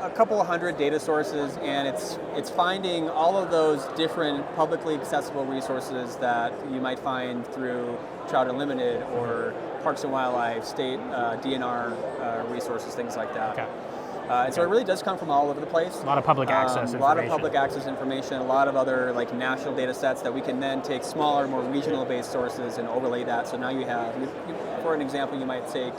a couple of hundred data sources, and it's finding all of those different publicly accessible resources that you might find through Trout Unlimited or Parks and Wildlife, state DNR resources, things like that. And so it really does come from all over the place. A lot of public access information. A lot of public access information, a lot of other like national data sets that we can then take smaller, more regional based sources and overlay that. So now you have, for an example, you might take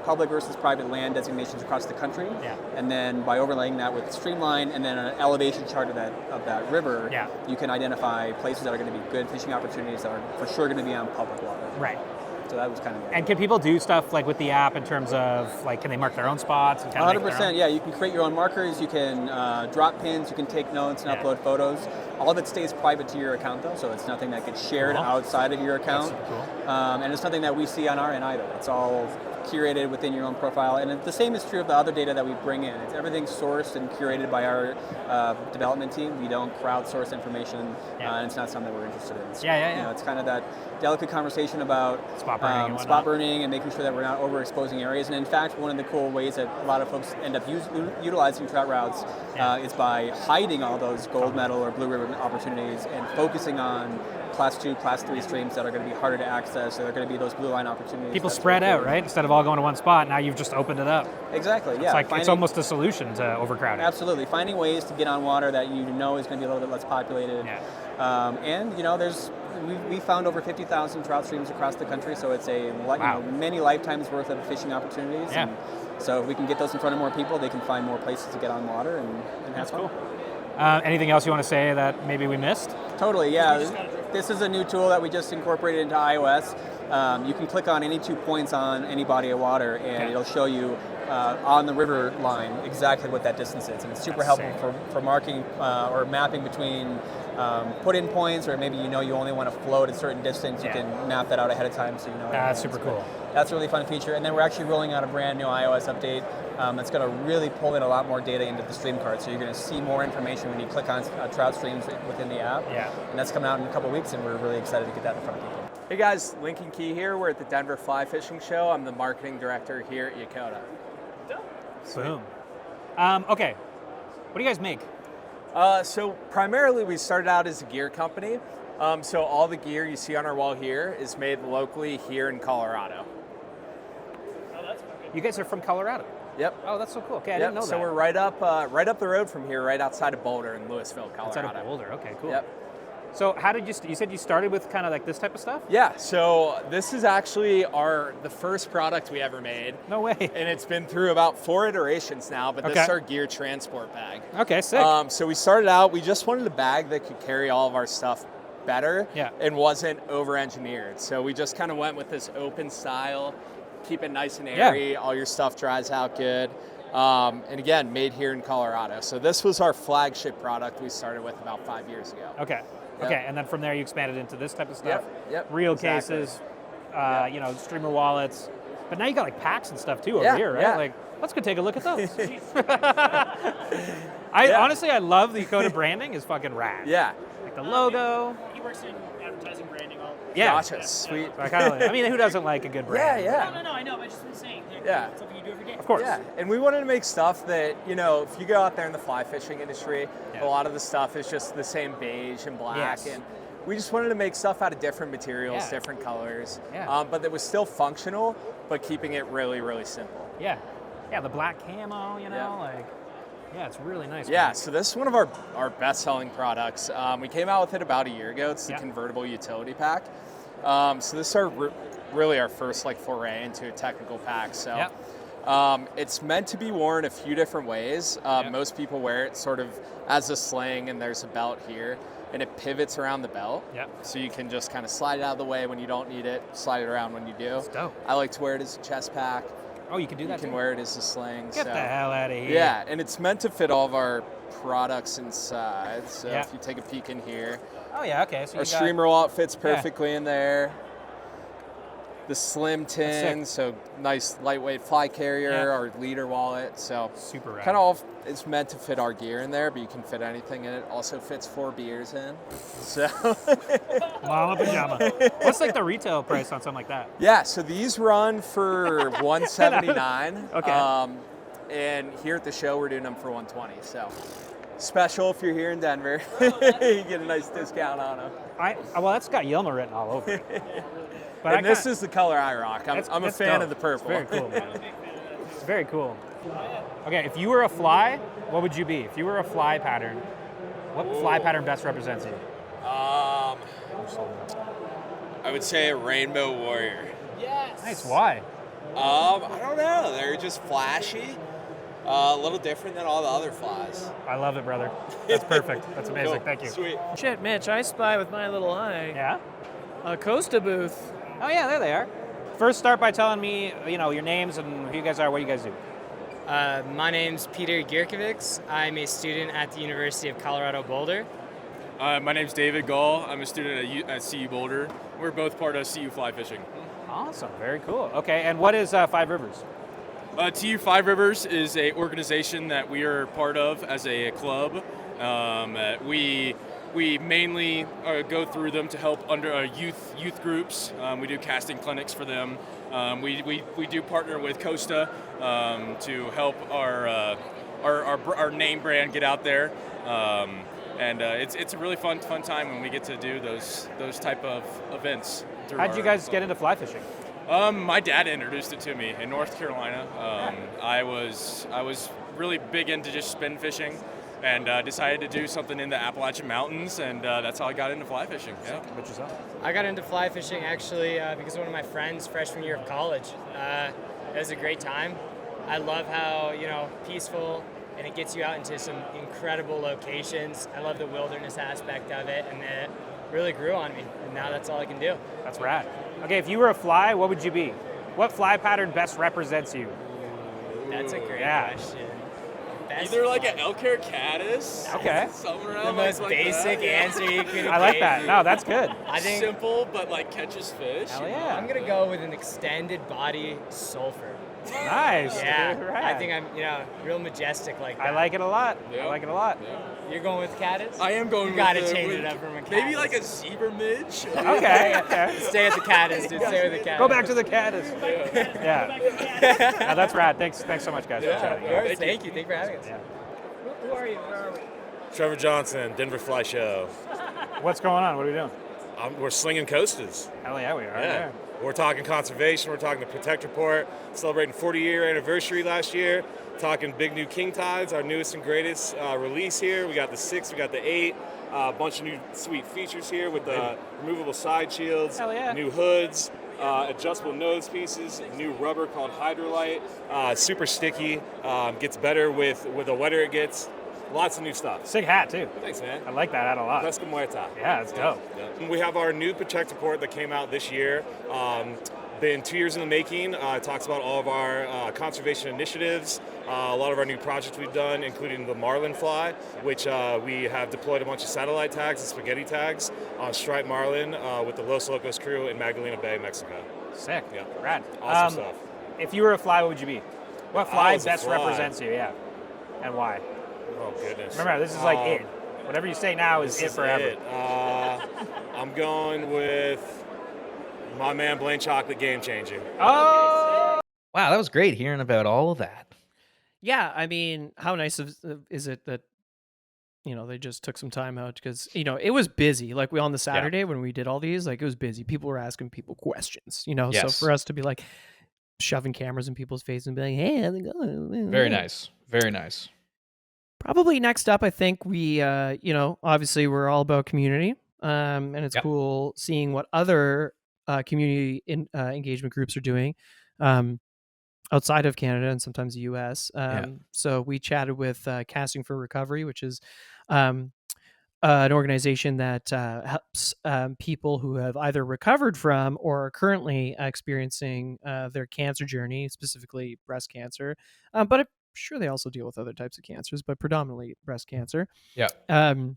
public versus private land designations across the country, and then by overlaying that with Streamline and then an elevation chart of that river, you can identify places that are going to be good fishing opportunities that are for sure going to be on public water. Right. So that was kind of. And can people do stuff like with the app in terms of like, can they mark their own spots? 100%. Yeah, you can create your own markers. You can drop pins. You can take notes and upload photos. All of it stays private to your account though, so it's nothing that gets shared outside of your account. That's super cool. And it's nothing that we see on our end either. It's all curated within your own profile, and the same is true of the other data that we bring in. It's everything's sourced and curated by our development team. We don't crowdsource information, and it's not something we're interested in. So, you know, it's kind of that delicate conversation about spot burning and making sure that we're not overexposing areas. And in fact, one of the cool ways that a lot of folks end up utilizing Trout Routes is by hiding all those gold medal or blue ribbon opportunities and focusing on Class 2, Class 3 streams that are going to be harder to access, so they're going to be those blue line opportunities. People spread out, right? Instead of all going to one spot, now you've just opened it up. Exactly, yeah. It's almost a solution to overcrowding. Absolutely. Finding ways to get on water that you know is going to be a little bit less populated. And, you know, there's we found over 50,000 trout streams across the country, so it's many lifetimes worth of fishing opportunities. Yeah. And so if we can get those in front of more people, they can find more places to get on water and have fun. Cool. Anything else you want to say that maybe we missed? Totally, yeah. This is a new tool that we just incorporated into iOS. You can click on any 2 points on any body of water, and it'll show you on the river line exactly what that distance is. And it's super helpful for marking or mapping between put-in points, or maybe you only want to float a certain distance. You can map that out ahead of time so you know. That's super cool. That's a really fun feature. And then we're actually rolling out a brand new iOS update that's going to really pull in a lot more data into the stream card. So you're going to see more information when you click on trout streams within the app. Yeah. And that's coming out in a couple weeks, and we're really excited to get that in front of people. Hey guys, Lincoln Key here. We're at the Denver Fly Fishing Show. I'm the marketing director here at Yakota. Boom. Okay. What do you guys make? So primarily we started out as a gear company. So all the gear you see on our wall here is made locally here in Colorado. You guys are from Colorado? Yep. Oh, that's so cool. Okay, I didn't know that. So we're right up the road from here, right outside of Boulder in Louisville, Colorado. Outside of Boulder. Okay, cool. Yep. So how did you said you started with kind of like this type of stuff? Yeah, so this is actually the first product we ever made. No way. And it's been through about 4 iterations now, but this is our gear transport bag. Okay, sick. So we started out, we just wanted a bag that could carry all of our stuff better and wasn't over-engineered. So we just kind of went with this open style, keep it nice and airy, all your stuff dries out good. And again, made here in Colorado. So this was our flagship product we started with about 5 years ago. Okay. Yep. Okay, and then from there you expanded into this type of stuff. Yep. Reel Exactly. cases, streamer wallets. But now you got like packs and stuff too over here, right? Yeah. Like, let's go take a look at those. Honestly, I love the Yakota branding. Is fucking rad. Yeah. Like the logo. He works in advertising, branding, all. Yeah. Gotcha. Sweet. So I mean, who doesn't like a good brand? Yeah. No, I know. I just been saying. Yeah. Something you do every day. Of course. Yeah, and we wanted to make stuff that, if you go out there in the fly fishing industry, a lot of the stuff is just the same beige and black, and we just wanted to make stuff out of different materials, different colors, but that was still functional, but keeping it really, really simple. Yeah. Yeah, the black camo, it's really nice. Yeah, so this is one of our best-selling products. We came out with it about a year ago. It's the convertible utility pack. So this is really our first foray into a technical pack. So it's meant to be worn a few different ways. Most people wear it sort of as a sling, and there's a belt here, and it pivots around the belt. So you can just kind of slide it out of the way when you don't need it, slide it around when you do. That's dope. I like to wear it as a chest pack. Oh, you can do that You can too? wear it as a sling. Get the hell out of here. Yeah, and it's meant to fit all of our products inside. So if you take a peek in here. Oh, yeah, okay. So our streamer wallet fits perfectly in there. The slim tin, so nice lightweight fly carrier, our leader wallet. So super rad. Kind of all it's meant to fit our gear in there, but you can fit anything in it. Also fits 4 beers in. So Mama pajama. What's the retail price on something like that? Yeah, so these run for $179. Okay. And here at the show we're doing them for $120. So special if you're here in Denver. You get a nice discount on them. Well, that's got Yilma written all over it. But this is the color I rock. I'm a fan of the purple. It's very cool, man. It's very cool. Okay, if you were a fly, what would you be? If you were a fly pattern, what fly pattern best represents you? I would say a rainbow warrior. Yes. Nice. Why? I don't know. They're just flashy. A little different than all the other flies. I love it, brother. That's perfect. That's amazing. Cool. Thank you. Sweet. Shit, Mitch, I spy with my little eye. Yeah? A Costa booth. Oh, yeah, there they are. First, start by telling me, your names and who you guys are, what you guys do. My name's Peter Gierkiewicz. I'm a student at the University of Colorado Boulder. My name's David Gall. I'm a student at CU Boulder. We're both part of CU Fly Fishing. Awesome. Very cool. Okay, and what is Five Rivers? TU Five Rivers is an organization that we are part of as a club. We mainly go through them to help under youth groups. We do casting clinics for them. We do partner with Costa to help our name brand get out there. And it's a really fun time when we get to do those type of events. How'd you guys get into fly fishing? My dad introduced it to me in North Carolina. I was really big into just spin fishing. and decided to do something in the Appalachian Mountains, and that's how I got into fly fishing. Yeah. What yourself? I got into fly fishing actually because of one of my friends freshman year of college. It was a great time. I love how, peaceful, and it gets you out into some incredible locations. I love the wilderness aspect of it, and it really grew on me, and now that's all I can do. That's rad. Okay, if you were a fly, what would you be? What fly pattern best represents you? That's a great question. Best Either like an elk hair caddis. Okay. Somewhere The around most like basic that. Yeah. answer you could I like that. No, that's good. I think Simple, but like catches fish. Hell yeah. I'm gonna go with an extended body sulfur. Nice. Yeah, Rad. I think I'm, real majestic like that. I like it a lot. Yeah. I like it a lot. Yeah. You're going with caddis? I am going You gotta with change it up from a caddis. maybe like a zebra midge. Okay. Stay at the caddis, dude. Stay with the caddis. Go back to the caddis. Yeah. No, that's rad. Thanks so much, guys. Yeah. For chatting. Of course, thank you. Thanks for having us. Yeah. Who are you? Where are we? Trevor Johnson, Denver Fly Show. What's going on? What are we doing? We're slinging coasters. Hell yeah, we are. Yeah. We're talking conservation. We're talking the Protect Report, celebrating 40-year anniversary last year. Talking big new king tides, our newest and greatest release here. We got the 6, we got the 8. A bunch of new sweet features here with the removable side shields, Hell yeah. new hoods, adjustable nose pieces, new rubber called Hydrolite, super sticky, gets better with the wetter it gets. Lots of new stuff. Sick hat, too. Thanks, man. I like that hat a lot. Pesca Muerta. Yeah, it's dope. Yeah. We have our new Protect Report that came out this year. Been 2 years in the making. It talks about all of our conservation initiatives, a lot of our new projects we've done, including the marlin fly, which we have deployed a bunch of satellite tags and spaghetti tags on striped marlin with the Los Locos crew in Magdalena Bay, Mexico. Sick. Yeah. Rad. Awesome stuff. If you were a fly, what would you be? What If I fly was a best fly. represents you? Yeah. And why? Oh, goodness. Remember, this is like it. Whatever you say now is This it is forever. it. I'm going with my man Blaine Chocolate, Game Changer. Oh! Wow, that was great hearing about all of that. Yeah, I mean, how nice is it that they just took some time out because it was busy. Like on the Saturday when we did all these, like it was busy. People were asking people questions. So Yes. for us to be like shoving cameras in people's faces and be like, "Hey, how's it going?" Very nice. Very nice. Probably next up, I think we, obviously we're all about community, and it's cool seeing what other community engagement groups are doing outside of Canada and sometimes the U.S. So we chatted with Casting for Recovery, which is an organization that helps people who have either recovered from or are currently experiencing their cancer journey, specifically breast cancer, but sure they also deal with other types of cancers, but predominantly breast cancer. Yeah. And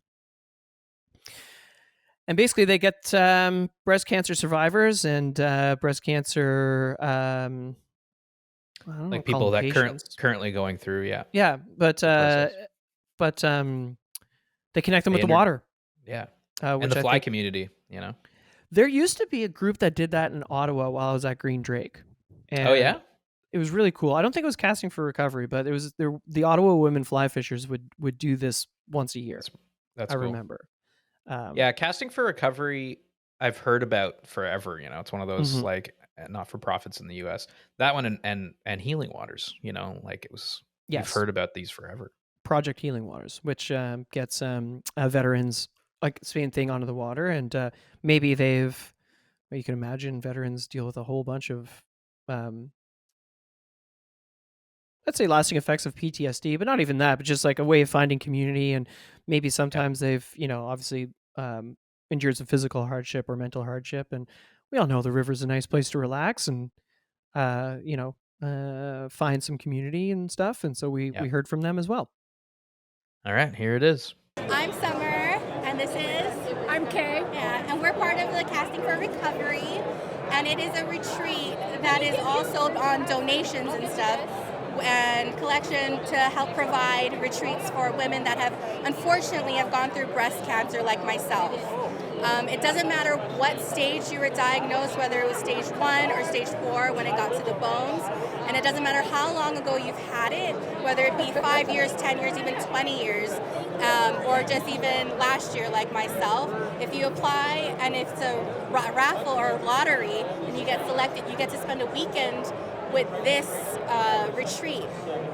basically they get breast cancer survivors and breast cancer Like people that currently going through, yeah, but they connect them with the water. Yeah. Which and the I fly think- community, There used to be a group that did that in Ottawa while I was at Green Drake. And Oh, yeah? it was really cool. I don't think it was Casting for Recovery, but it was the Ottawa women fly fishers would do this once a year. That's I cool. remember. Yeah, Casting for Recovery, I've heard about forever. It's one of those Mhm. like not for profits in the U.S. That one and Healing Waters. Like it was. Yes. You've heard about these forever. Project Healing Waters, which gets veterans like same thing onto the water, and maybe you can imagine veterans deal with a whole bunch of let's say lasting effects of PTSD, but not even that, but just like a way of finding community, and maybe sometimes they've obviously endured some physical hardship or mental hardship, and we all know the river's a nice place to relax and find some community and stuff, and so we heard from them as well. All right, here it is. I'm Summer, and this is... I'm Kay. Yeah, and we're part of the Casting for Recovery, and it is a retreat that is all sold on donations and stuff, and collection to help provide retreats for women that unfortunately have gone through breast cancer like myself. It doesn't matter what stage you were diagnosed, whether it was stage 1 or stage 4 when it got to the bones, and it doesn't matter how long ago you've had it, whether it be 5 years, 10 years, even 20 years, or just even last year like myself. If you apply and it's a raffle or a lottery and you get selected, you get to spend a weekend with this retreat,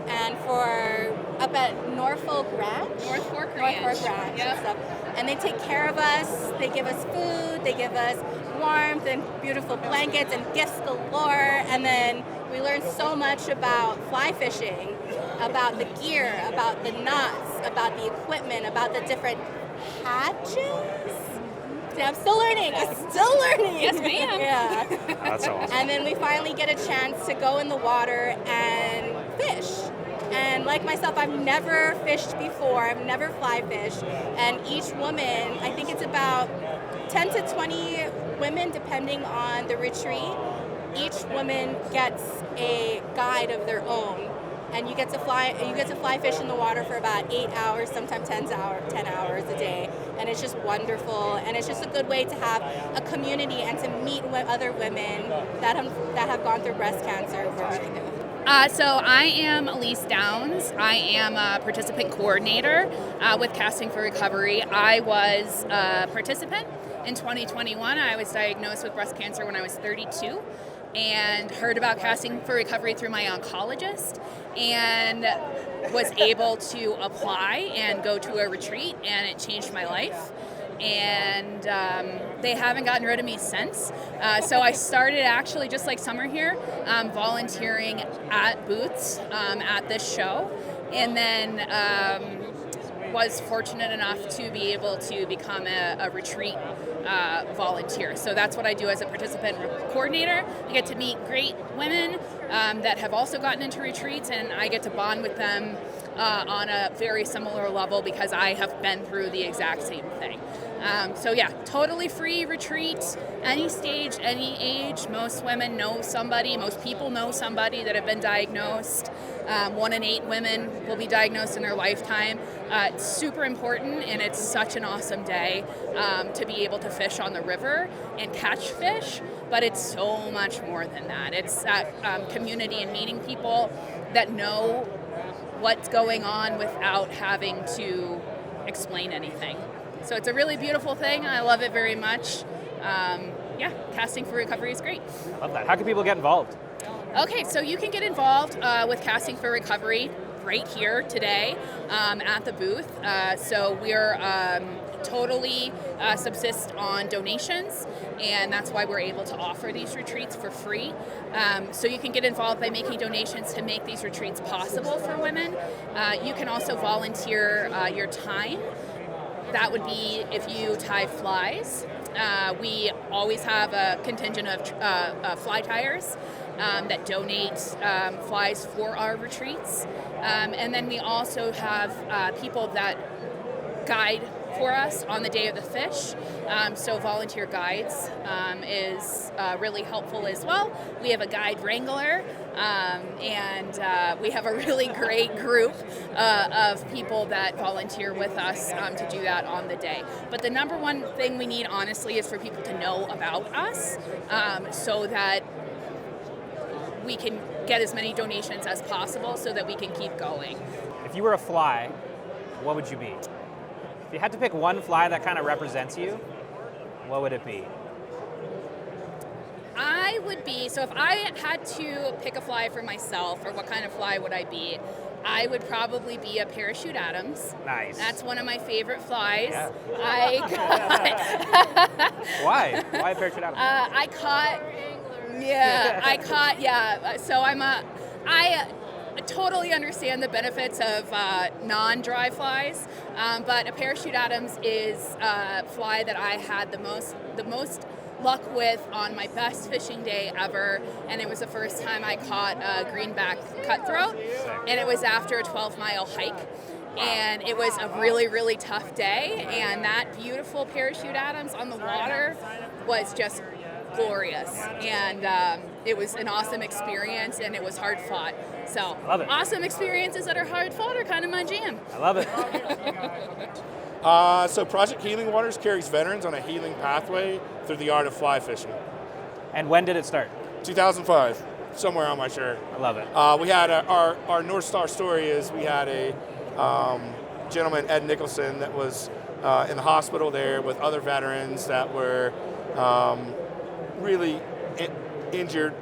and for up at Norfolk Ranch. North Fork Ranch. And stuff. And they take care of us. They give us food. They give us warmth and beautiful blankets and gifts galore. And then we learn so much about fly fishing, about the gear, about the knots, about the equipment, about the different hatches. I'm still learning. Yes, ma'am. Yeah. That's so awesome. And then we finally get a chance to go in the water and fish. And like myself, I've never fished before. I've never fly fished. And each woman, I think it's about 10 to 20 women, depending on the retreat. Each woman gets a guide of their own. And you get to fly fish in the water for about 8 hours, sometimes 10 hours a day. And it's just wonderful. And it's just a good way to have a community and to meet other women that have gone through breast cancer. So I am Elise Downs. I am a participant coordinator with Casting for Recovery. I was a participant in 2021. I was diagnosed with breast cancer when I was 32 and heard about Casting for Recovery through my oncologist and was able to apply and go to a retreat, and it changed my life. And they haven't gotten rid of me since. So I started actually, just like summer here, volunteering at booths at this show, and then was fortunate enough to be able to become a retreat volunteer. So that's what I do as a participant coordinator. I get to meet great women that have also gotten into retreats, and I get to bond with them on a very similar level because I have been through the exact same thing. So yeah, totally free retreat, any stage, any age. Most women know somebody, most people know somebody that have been diagnosed. 1 in 8 women will be diagnosed in their lifetime. It's super important, and it's such an awesome day to be able to fish on the river and catch fish, but it's so much more than that. It's that community and meeting people that know what's going on without having to explain anything. So it's a really beautiful thing. I love it very much. Yeah, Casting for Recovery is great. Love that. How can people get involved? Okay, so you can get involved with Casting for Recovery right here today at the booth. So we're totally subsist on donations, and that's why we're able to offer these retreats for free. So you can get involved by making donations to make these retreats possible for women. You can also volunteer your time. That would be if you tie flies. We always have a contingent of fly tyers that donate flies for our retreats. And then we also have people that guide for us on the day of the fish. So volunteer guides is really helpful as well. We have a guide wrangler, and we have a really great group of people that volunteer with us to do that on the day. But the number one thing we need, honestly, is for people to know about us so that we can get as many donations as possible so that we can keep going. If you were a fly, what would you be? If you had to pick one fly that kind of represents you, what would it be? I would be, so if I had to pick a fly for myself, or what kind of fly would I be, I would probably be a Parachute Adams. Nice. That's one of my favorite flies. Yeah. Why? Why Parachute Adams? I caught, so I totally understand the benefits of non-dry flies, but a Parachute Adams is a fly that I had the most luck with on my best fishing day ever, and it was the first time I caught a greenback cutthroat, and it was after a 12-mile hike. And it was a really, really tough day, and that beautiful Parachute Adams on the water was just glorious, and it was an awesome experience, and it was hard fought. So awesome experiences that are hard fought are kind of my jam. I love it. So Project Healing Waters carries veterans on a healing pathway through the art of fly fishing. And when did it start? 2005, somewhere on my shirt. I love it. We had our North Star story is we had a gentleman, Ed Nicholson, that was in the hospital there with other veterans that were really injured,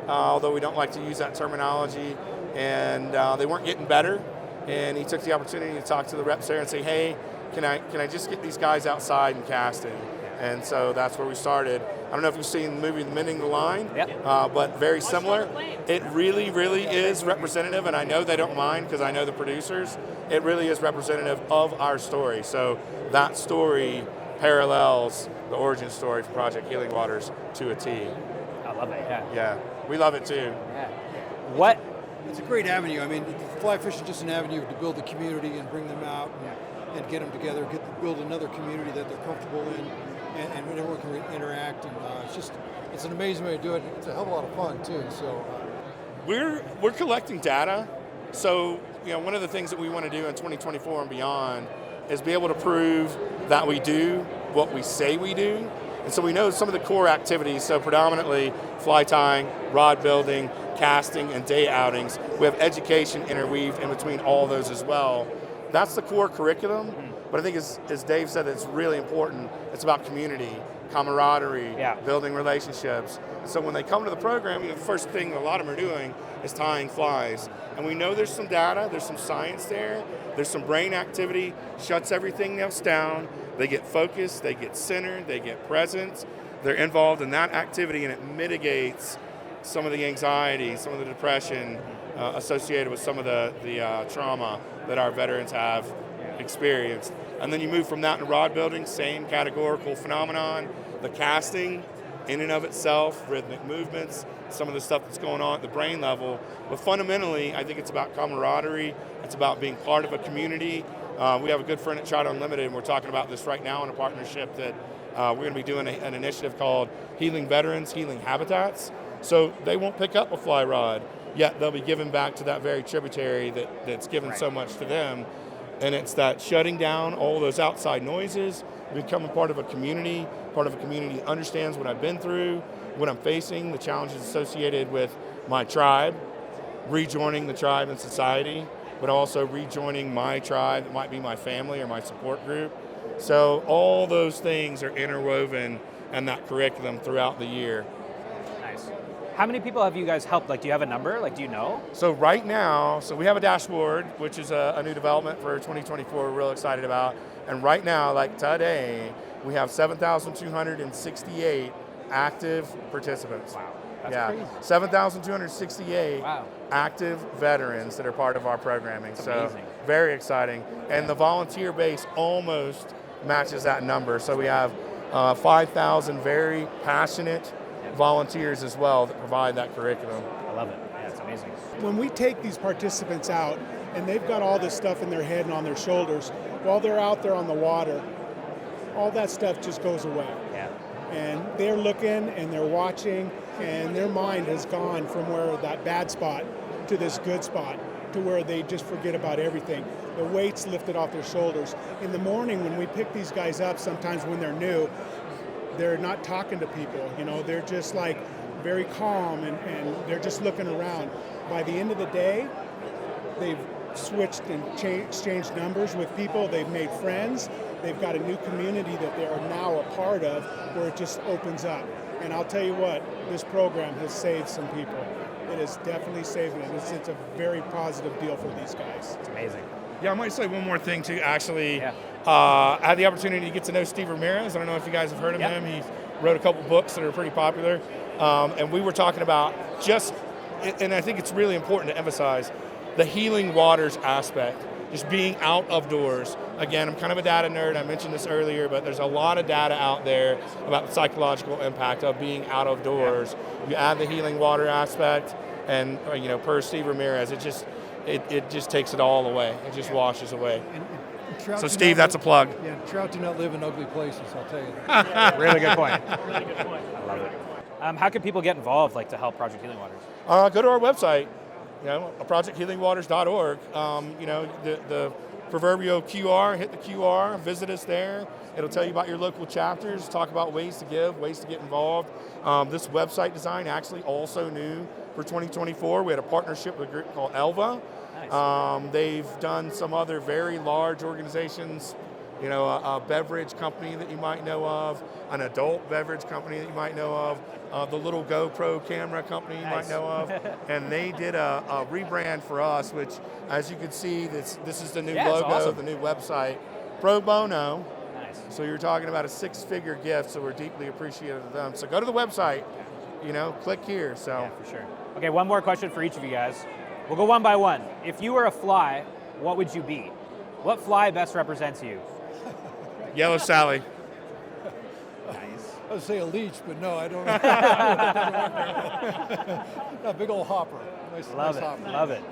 although we don't like to use that terminology, and they weren't getting better. and he took the opportunity to talk to the reps there and say, hey, can I just get these guys outside and casting? And so that's where we started. I don't know if you've seen the movie Mending the Line, but very similar. It really, really is representative, and I know they don't mind because I know the producers. It really is representative of our story. So that story parallels the origin story for Project Healing Waters to a T. I love it, Yeah, we love it too. What? It's a great avenue. I mean, fly fishing is just an avenue to build the community and bring them out and get them together, build another community that they're comfortable in, and everyone can interact. And it's an amazing way to do it. It's a hell of a lot of fun too. So we're collecting data. So one of the things that we want to do in 2024 and beyond is be able to prove that we do what we say we do. And so we know some of the core activities, so predominantly fly tying, rod building, casting, and day outings. We have education interweaved in between all those as well. That's the core curriculum, but I think as Dave said, it's really important. It's about community, camaraderie, building relationships. So when they come to the program, the first thing a lot of them are doing is tying flies. And we know there's some data, there's some science there, there's some brain activity, shuts everything else down. They get focused, they get centered, they get present. They're involved in that activity, and it mitigates some of the anxiety, some of the depression associated with some of the trauma that our veterans have experienced. And then you move from that to rod building, same categorical phenomenon. The casting in and of itself, rhythmic movements, some of the stuff that's going on at the brain level. But fundamentally, I think it's about camaraderie. It's about being part of a community. We have a good friend at Trout Unlimited, and we're talking about this right now in a partnership that we're going to be doing an initiative called Healing Veterans, Healing Habitats. So they won't pick up a fly rod, yet they'll be giving back to that very tributary that's given so much to them. And it's that shutting down all those outside noises, becoming part of a community that understands what I've been through, what I'm facing, the challenges associated with my tribe, rejoining the tribe and society, but also rejoining my tribe that might be my family or my support group. So all those things are interwoven in that curriculum throughout the year. Nice. How many people have you guys helped? Do you have a number? Do you know? So right now, we have a dashboard, which is a new development for 2024 we're real excited about. And right now, today, we have 7,268 active participants. Wow. That's crazy. 7,268 active veterans that are part of our programming. That's so amazing. Very exciting. And the volunteer base almost matches that number. So we have 5,000 very passionate volunteers as well that provide that curriculum. I love it. Yeah, it's amazing. When we take these participants out and they've got all this stuff in their head and on their shoulders, while they're out there on the water, all that stuff just goes away. Yeah. And they're looking and they're watching, and their mind has gone from where that bad spot to this good spot, to where they just forget about everything. The weight's lifted off their shoulders. In the morning when we pick these guys up, sometimes when they're new, they're not talking to people, they're just very calm and they're just looking around. By the end of the day, they've switched and exchanged numbers with people, they've made friends, they've got a new community that they are now a part of where it just opens up. And I'll tell you what, this program has saved some people. It is definitely saving them. It's a very positive deal for these guys. It's amazing. Yeah, I might say one more thing too, actually. I had the opportunity to get to know Steve Ramirez. I don't know if you guys have heard of him. He wrote a couple books that are pretty popular. And we were talking about and I think it's really important to emphasize, the healing waters aspect, just being out of doors. Again, I'm kind of a data nerd. I mentioned this earlier, but there's a lot of data out there about the psychological impact of being out of doors. You add the healing water aspect, and per Steve Ramirez, it just takes it all away. It just washes away. So Steve, that's a plug. Yeah, trout do not live in ugly places, I'll tell you that. Really good point. Really good point. I love it. How can people get involved, to help Project Healing Waters? Go to our website, projecthealingwaters.org. The proverbial QR, hit the QR, visit us there. It'll tell you about your local chapters, talk about ways to give, ways to get involved. This website design actually also new for 2024. We had a partnership with a group called Elva. Nice. They've done some other very large organizations you know, a beverage company that you might know of, an adult beverage company that you might know of, the little GoPro camera company you might know of, and they did a rebrand for us, which, as you can see, this is the new logo, awesome. the new website, pro bono. Nice. So you're talking about a 6-figure gift, so we're deeply appreciative of them. So go to the website, you know, click here. So yeah, for sure. Okay, one more question for each of you guys. We'll go one by one. If you were a fly, what would you be? What fly best represents you? Yellow Sally. Nice. I would say a leech, but no, I don't know. A big old hopper. Nice hopper. Love it.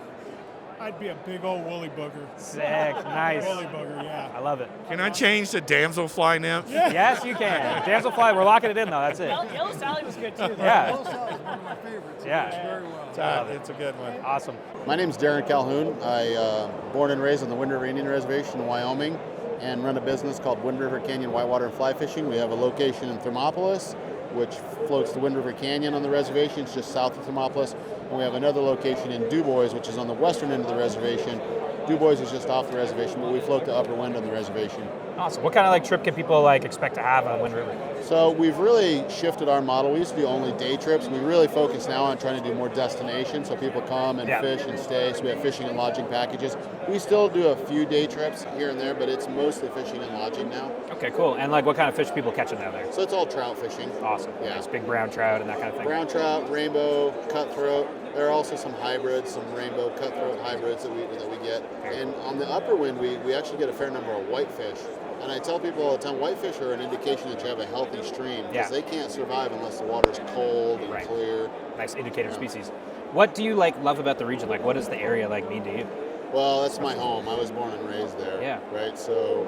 I'd be a big old woolly booger. Sick, nice. Woolly booger, yeah. I love it. Can I change to damselfly nymph? Yeah. Yes, you can. Damselfly, we're locking it in though, that's it. Yellow Sally was good too. Yeah. Yellow Sally is one of my favorites. Yeah. Very well. It's a good one. Awesome. My name's Darren Calhoun. I born and raised on the Wind River Indian Reservation in Wyoming and run a business called Wind River Canyon Whitewater and Fly Fishing. We have a location in Thermopolis, which floats the Wind River Canyon on the reservation. It's just south of Thermopolis. And we have another location in DuBois, which is on the western end of the reservation. DuBois is just off the reservation, but we float to Upper Wind on the reservation. Awesome. What kind of trip can people expect to have on Wind River? So we've really shifted our model. We used to do only day trips. We really focus now on trying to do more destinations, so people come and fish and stay. So we have fishing and lodging packages. We still do a few day trips here and there, but it's mostly fishing and lodging now. Okay, cool. And what kind of fish people catching down there? So it's all trout fishing. Awesome. Yeah. Nice big brown trout and that kind of thing. Brown trout, rainbow, cutthroat. There are also some hybrids, some rainbow cutthroat hybrids that we get. And on the upper wind, we actually get a fair number of whitefish. And I tell people all the time, whitefish are an indication that you have a healthy stream because they can't survive unless the water's cold and clear. Nice indicator species. What do you love about the region? What does the area mean to you? Well, that's my home. I was born and raised there. Yeah. Right. So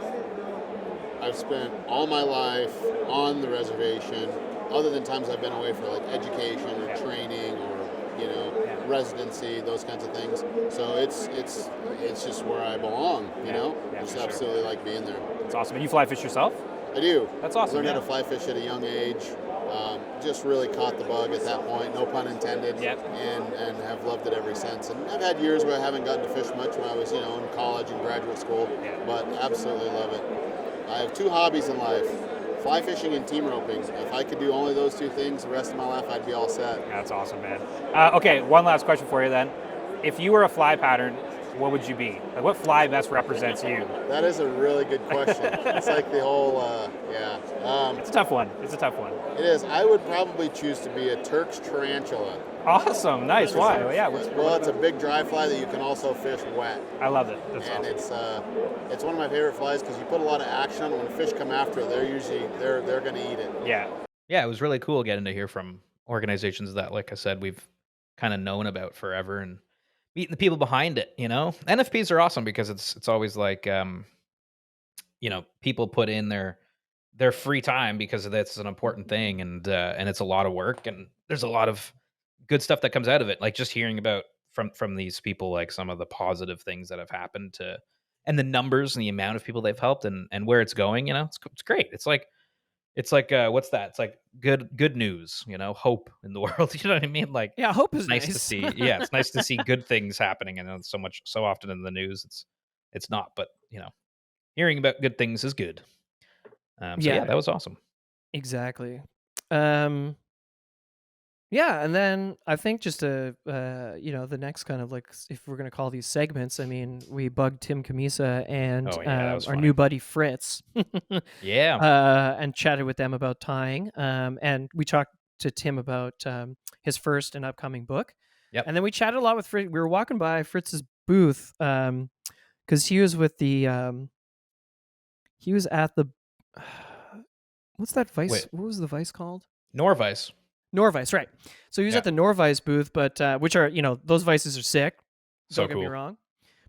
I've spent all my life on the reservation, other than times I've been away for education or training or residency, those kinds of things. So it's just where I belong. You know. Yeah, just absolutely like being there. That's awesome. And you fly fish yourself? I do. That's awesome. Learned how to fly fish at a young age. Just really caught the bug at that point, no pun intended, and have loved it ever since. And I've had years where I haven't gotten to fish much when I was, in college and graduate school, but absolutely love it. I have 2 hobbies in life, fly fishing and team roping. If I could do only those 2 things the rest of my life, I'd be all set. That's awesome, man. Okay, one last question for you then. If you were a fly pattern, what would you be? What fly best represents you? That is a really good question. It's the whole, it's a tough one. It's a tough one. It is. I would probably choose to be a Turk's tarantula. Awesome. Nice. Why? Well, yeah. Well, it's a big dry fly that you can also fish wet. I love it. That's and awesome. It's one of my favorite flies because you put a lot of action on it. When fish come after it, they're going to eat it. Yeah. Yeah, it was really cool getting to hear from organizations that, like I said, we've kind of known about forever and meeting the people behind it. NFPs are awesome because it's always people put in their free time because that's an important thing, and it's a lot of work, and there's a lot of good stuff that comes out of it. Just hearing about from these people, some of the positive things that have happened and the numbers and the amount of people they've helped and where it's going. It's great. It's like what's that? It's like good news. Hope in the world. You know what I mean? Hope is nice to see. Yeah, it's nice to see good things happening, and it's so often in the news it's not. But hearing about good things is good. Yeah, that was awesome. Exactly. And then I think just the next kind of if we're gonna call these segments, we bugged Tim Camisa and that was our funny. new buddy Fritz. Yeah. And chatted with them about tying. And we talked to Tim about his first and upcoming book. Yep. And then we chatted a lot with Fritz. We were walking by Fritz's booth because he was with the he was at the what's that vice? Wait. What was the vice called? Norvice. Norvice, right. So he was at the Norvice booth, but which are, those vices are sick. So Don't get me cool. wrong.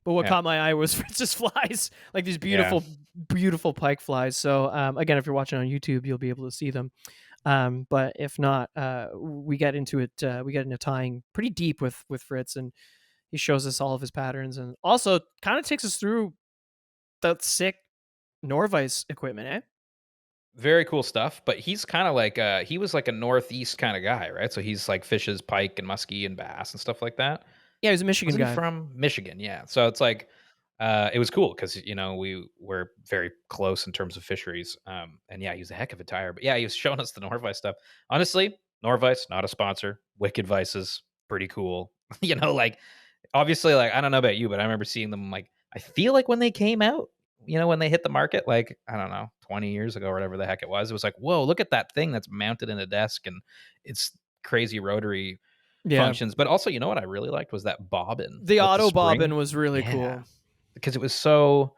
But what caught my eye was Fritz's flies, these beautiful, beautiful pike flies. So again, if you're watching on YouTube, you'll be able to see them. But if not, we get into it. We get into tying pretty deep with Fritz, and he shows us all of his patterns, and also kind of takes us through the sick Norvice equipment, eh? Very cool stuff, but he's kind of he was a northeast kind of guy, right? So he's fishes pike and muskie and bass and stuff like that. Yeah, he's a Michigan Wasn't guy. he from Michigan, yeah. So it's it was cool because we were very close in terms of fisheries. And yeah, he was a heck of a tire. But yeah, he was showing us the Norvice stuff. Honestly, Norvice, not a sponsor. Wicked Vices, pretty cool. Like obviously, like I don't know about you, but I remember seeing them. Like I feel like when they came out, when they hit the market, like I don't know, 20 years ago or whatever the heck it was like, whoa, look at that thing that's mounted in a desk and it's crazy rotary functions. But also, what I really liked was that bobbin. The with auto spring. bobbin was really cool. Because it was so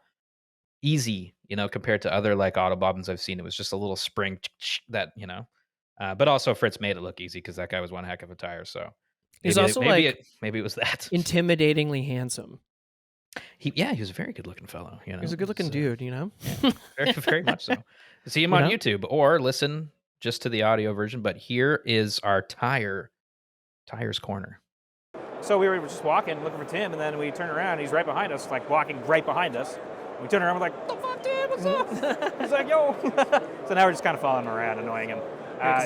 easy, compared to other like auto bobbins I've seen. It was just a little spring that, but also Fritz made it look easy because that guy was one heck of a tire. So he's also maybe it was that intimidatingly handsome. He was a very good looking fellow. He's a good looking dude. Yeah, very, very much so. See him on YouTube or listen just to the audio version. But here is our Tires Corner. So we were just walking, looking for Tim, and then we turned around, and he's right behind us, like walking right behind us. We turned around, we're like, "The fuck, Tim? What's up?" He's like, "Yo." So now we're just kind of following him around, annoying him.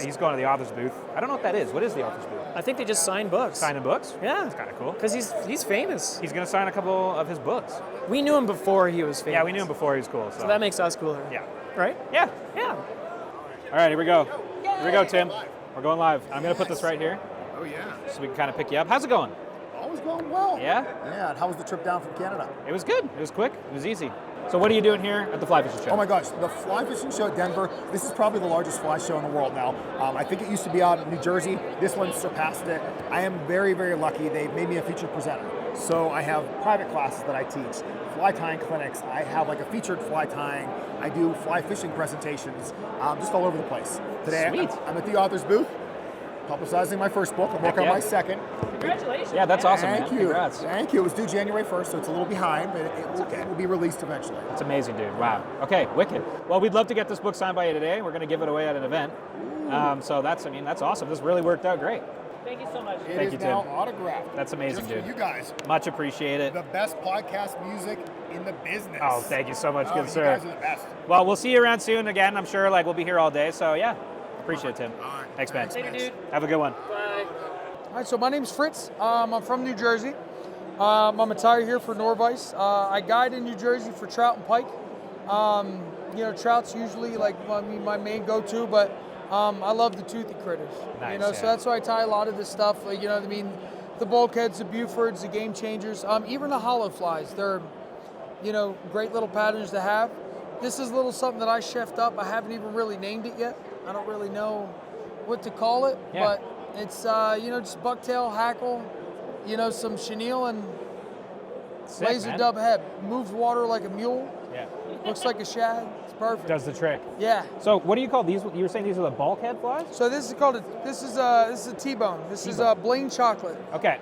He's going to the author's booth. I don't know what that is. What is the author's booth? I think they just sign books. Signing books? Yeah. That's kind of cool. Because he's famous. He's going to sign a couple of his books. We knew him before he was famous. Yeah, we knew him before he was cool. So that makes us cooler. Yeah. Right? Yeah. Yeah. All right, here we go. Here we go, Tim. We're going live. I'm going to put this right here. Oh, yeah. So we can kind of pick you up. How's it going? Always going well. Yeah? Yeah, and how was the trip down from Canada? It was good. It was quick. It was easy. So what are you doing here at the Fly Fishing Show? Oh my gosh, the Fly Fishing Show at Denver, this is probably the largest fly show in the world now. I think it used to be out in New Jersey. This one surpassed it. I am very, very lucky. They've made me a featured presenter. So I have private classes that I teach, fly tying clinics. I have like a featured fly tying. I do fly fishing presentations, just all over the place. Today, I'm at the author's booth, publicizing my first book. I'm working on my second. Congratulations. Yeah, that's awesome, Thank man. you. Congrats. Thank you. It was due January 1st, so it's a little behind, but it will be released eventually. That's amazing, dude. Wow. Okay, wicked. Well, we'd love to get this book signed by you today. We're going to give it away at an event. So that's awesome. This really worked out great. Thank you so much. It is now autographed. That's amazing, Just dude. for you guys. Much appreciate it. The best podcast music in the business. Oh, thank you so much, Oh, good you sir. guys are the best. Well, we'll see you around soon again. I'm sure we'll be here all day. So yeah, appreciate it, Tim. All right. Thanks, man. Thanks, dude. Have a good one. Bye. All right, so my name's Fritz. I'm from New Jersey. I'm a tire here for Norvice. I guide in New Jersey for trout and pike. Trout's usually like my main go-to, but I love the toothy critters. Nice, So that's why I tie a lot of this stuff. Like, the bulkheads, the Bufords, the game changers, even the hollow flies. They're, great little patterns to have. This is a little something that I chefed up. I haven't even really named it yet. I don't really know what to call it, but it's just bucktail, hackle, some chenille and Sick, laser man. dub head. Moves water like a mule. Yeah. Looks like a shad. It's perfect. Does the trick. Yeah. So what do you call these? You were saying these are the bulkhead flies? So this is a T-bone. This is Blaine Chocolate. Okay.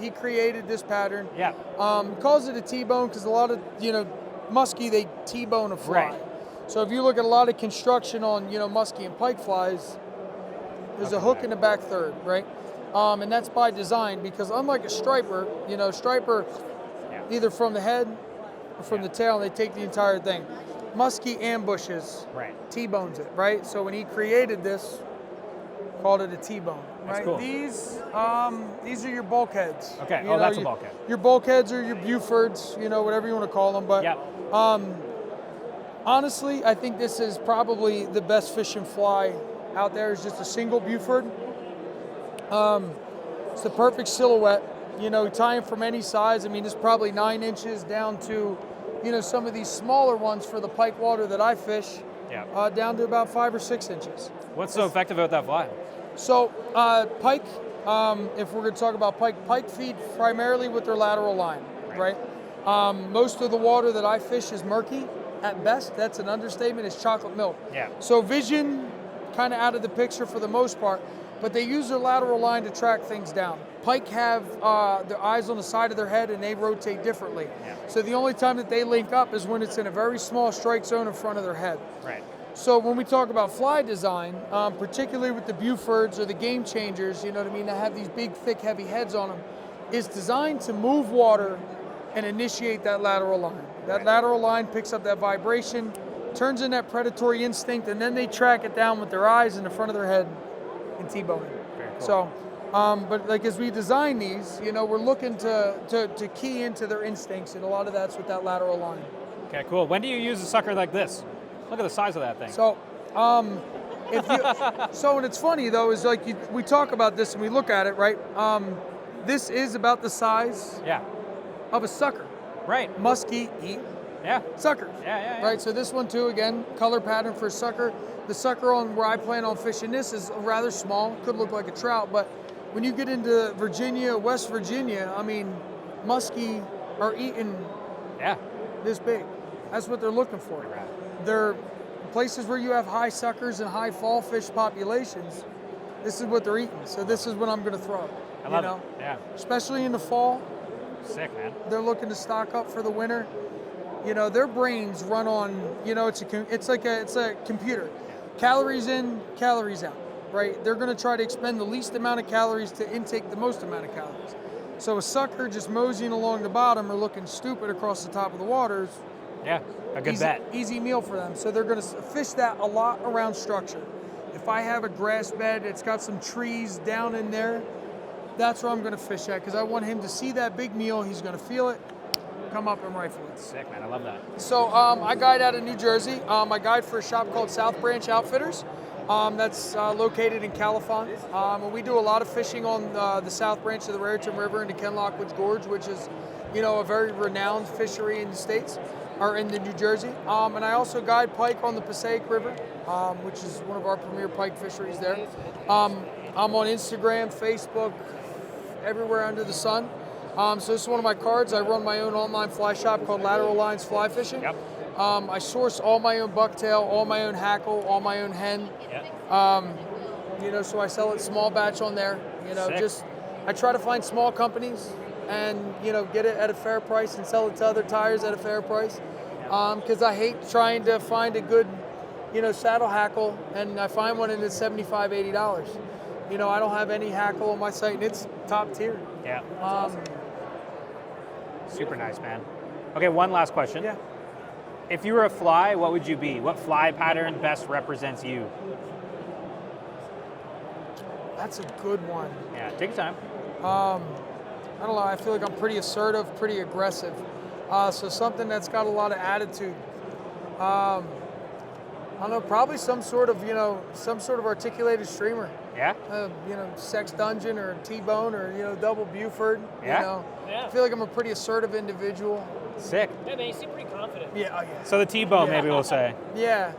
He created this pattern. Yeah. Calls it a T-bone because a lot of muskie, they T-bone a fly. Right. So if you look at a lot of construction on muskie and pike flies, there's a hook in the back third, right? And that's by design because unlike a striper, striper either from the head or from the tail, they take the entire thing. Muskie ambushes, T-bones it, right? So when he created this, called it a T-bone, right? cool. These are your bulkheads. Okay. That's a bulkhead. Your bulkheads or your Bufords, whatever you want to call them. But honestly, I think this is probably the best fishing fly out there. Is just a single Buford. It's the perfect silhouette. Tying from any size. It's probably 9 inches down to, some of these smaller ones for the pike water that I fish. Yeah. Down to about 5 or 6 inches. What's so effective about that fly? So pike, if we're going to talk about pike feed primarily with their lateral line, right? Most of the water that I fish is murky at best. That's an understatement. It's chocolate milk. Yeah. So vision kind of out of the picture for the most part, but they use their lateral line to track things down. Pike have their eyes on the side of their head and they rotate differently. Yeah. So the only time that they link up is when it's in a very small strike zone in front of their head. Right. So when we talk about fly design, particularly with the Bufords or the game changers, that have these big, thick, heavy heads on them, is designed to move water and initiate that lateral line. That lateral line picks up that vibration, turns in that predatory instinct, and then they track it down with their eyes in the front of their head and T-bone it. Very cool. So But like as we design these, we're looking to key into their instincts, and a lot of that's with that lateral line. Okay, cool. When do you use a sucker like this? Look at the size of that thing. So, and it's funny though, is like we talk about this and we look at it, right? This is about the size of a sucker. Right. Muskie eat suckers. Yeah. Right, so this one too, again, color pattern for a sucker. The sucker on where I plan on fishing this is rather small, could look like a trout, but when you get into Virginia, West Virginia, I mean, muskie are eating this big. That's what they're looking for. They're places where you have high suckers and high fall fish populations. This is what they're eating. So this is what I'm going to throw. I love it. Yeah. Especially in the fall. Sick, man. They're looking to stock up for the winter. Their brains run on. It's a computer. Calories in, calories out. Right? They're going to try to expend the least amount of calories to intake the most amount of calories. So a sucker just moseying along the bottom or looking stupid across the top of the waters. Yeah, a good bet. Easy meal for them. So they're going to fish that a lot around structure. If I have a grass bed, it's got some trees down in there, that's where I'm going to fish at because I want him to see that big meal. He's going to feel it, come up and rifle it. Sick, man. I love that. So I guide out of New Jersey. I guide for a shop called South Branch Outfitters. That's located in Califon. And we do a lot of fishing on the South Branch of the Raritan River into Ken Lockwood's Gorge, which is, a very renowned fishery in the States, or in the New Jersey. And I also guide pike on the Passaic River, which is one of our premier pike fisheries there. I'm on Instagram, Facebook, everywhere under the sun. So this is one of my cards. I run my own online fly shop called Lateral Lines Fly Fishing. Yep. I source all my own bucktail, all my own hackle, all my own hen. So I sell it small batch on there. I try to find small companies and get it at a fair price and sell it to other tires at a fair price. Because I hate trying to find a good, saddle hackle and I find one and it's $75, $80. I don't have any hackle on my site and it's top tier. Yeah. Super nice, man. Okay, one last question. Yeah. If you were a fly, what would you be? What fly pattern best represents you? That's a good one. Yeah, take your time. I don't know, I feel like I'm pretty assertive, pretty aggressive. So something that's got a lot of attitude. I don't know, probably some sort of articulated streamer. Yeah? Sex Dungeon or T-Bone or, Double Buford. Yeah? I feel like I'm a pretty assertive individual. Sick. Yeah, man, you seem pretty confident. Yeah, oh yeah. So the T-bone, maybe we'll say. Yeah.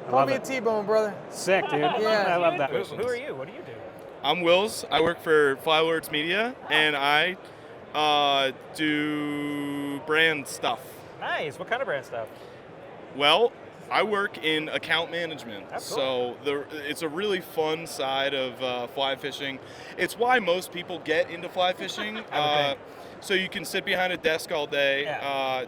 Call me a T-bone, brother. Sick, dude. Yeah. I love that. Who are you? What do you do? I'm Wills. I work for Flyword's Media, and I do brand stuff. Nice. What kind of brand stuff? Well, I work in account management, That's so it's a really fun side of fly fishing. It's why most people get into fly fishing. So you can sit behind a desk all day,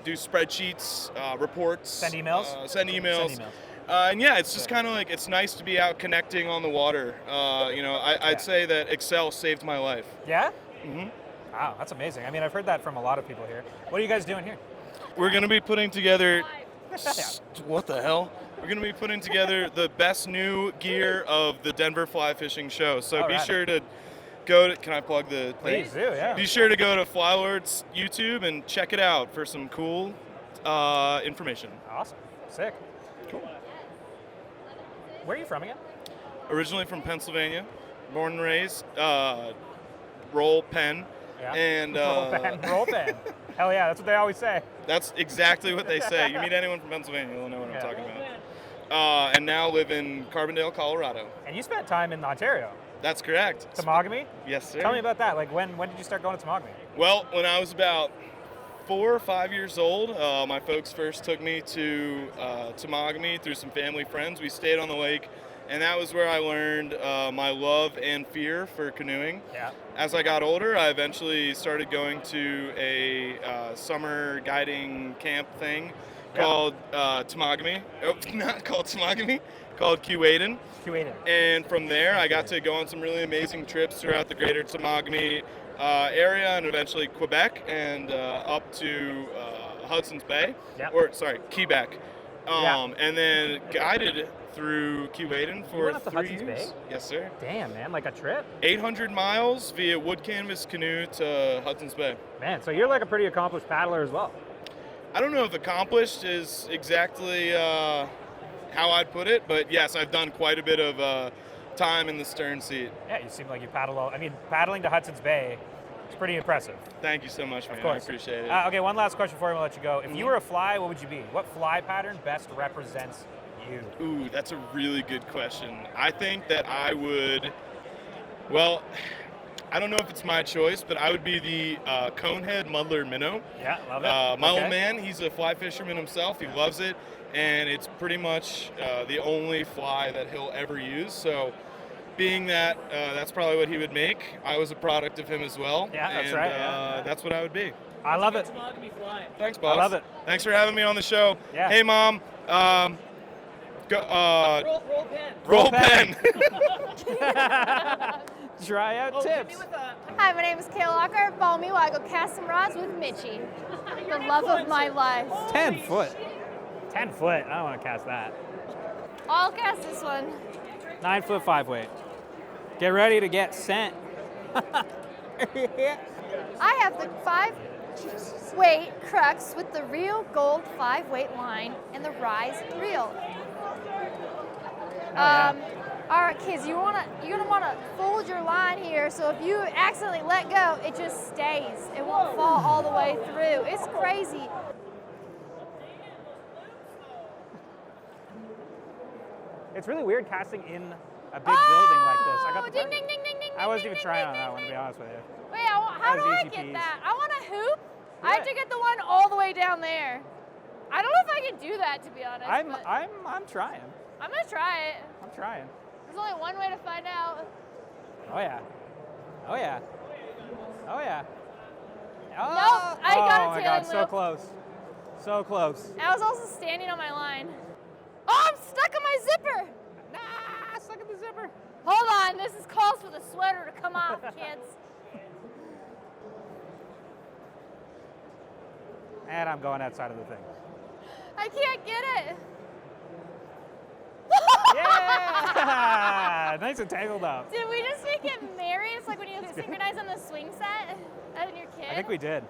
do spreadsheets, reports, send emails. And yeah, it's just kind of like, it's nice to be out connecting on the water. I'd say that Excel saved my life. Yeah? Mm-hmm. Wow, that's amazing. I mean, I've heard that from a lot of people here. What are you guys doing here? We're going to be putting together, what the hell? We're going to be putting together the best new gear of the Denver Fly Fishing Show. So be sure to go to, can I plug the thing? Please do, yeah. Be sure to go to Flyword's YouTube and check it out for some cool information. Awesome. Sick. Cool. Where are you from again? Originally from Pennsylvania, born and raised, roll pen. Yeah. And roll pen. Hell yeah, that's what they always say. That's exactly what they say. You meet anyone from Pennsylvania, they'll know what I'm talking about. And now live in Carbondale, Colorado. And you spent time in Ontario. That's correct. Temagami? Yes, sir. Tell me about that. Like, when did you start going to Temagami? Well, when I was about 4 or 5 years old, my folks first took me to Temagami through some family friends. We stayed on the lake, and that was where I learned my love and fear for canoeing. Yeah. As I got older, I eventually started going to a summer guiding camp thing called Temagami. Oh, not called Temagami, called Keewaydin. And from there, I got to go on some really amazing trips throughout the greater Temagami area and eventually Quebec and up to Hudson's Bay, or sorry, Quebec. and then guided through Keewaydin for went up to 3 Hudson's years. Bay? Yes, sir. Damn, man, like a trip? 800 miles via wood canvas canoe to Hudson's Bay. Man, so you're like a pretty accomplished paddler as well. I don't know if accomplished is exactly how I'd put it, but yes, I've done quite a bit of time in the stern seat. Yeah, you seem like you paddle all. I mean, paddling to Hudson's Bay is pretty impressive. Thank you so much, man. Of course. I appreciate it. Okay, one last question before we let you go. If you were a fly, what would you be? What fly pattern best represents you? Ooh, that's a really good question. I think that I would, well, I don't know if it's my choice, but I would be the conehead muddler minnow. Yeah, love it. My Okay. old man, he's a fly fisherman himself. He loves it, and it's pretty much the only fly that he'll ever use. So being that that's probably what he would make, I was a product of him as well. Yeah, that's and, right. Yeah. That's what I would be. I love it. Thanks, boss. I love it. Thanks for having me on the show. Yeah. Hey, Mom. Roll pen. Roll pen. Try out tips. Hi, my name is Kayla Locker. Follow me while I go cast some rods with Mitchie, the love of my life. 10 foot. 10 foot. I don't want to cast that. I'll cast this one. 9 foot 5 weight. Get ready to get sent. I have the 5-weight crux with the real gold 5-weight line and the rise reel. All right, kids, you're gonna wanna fold your line here. So if you accidentally let go, it just stays. It won't fall all the way through. It's crazy. It's really weird casting in a big building like this. I got the ding, ding, ding, ding, ding. I wasn't even trying on that one, to be honest with you. Wait, how do That was I easy get peasy. that? I want a hoop. I have to get the one all the way down there. I don't know if I can do that, to be honest. I'm but trying. I'm gonna try it. I'm trying. There's only one way to find out. Oh yeah. Oh yeah. Oh yeah. Oh, Nope, I got a oh my tailing god, so loop. close. So close. And I was also standing on my line. Oh, I'm stuck on my zipper. Nah, stuck in the zipper. Hold on, this is calls for the sweater to come off, kids. And I'm going outside of the thing. I can't get it. Yeah! Nice and tangled up. Did we just make it married? It's like when you synchronize on the swing set and your kid. I think we did.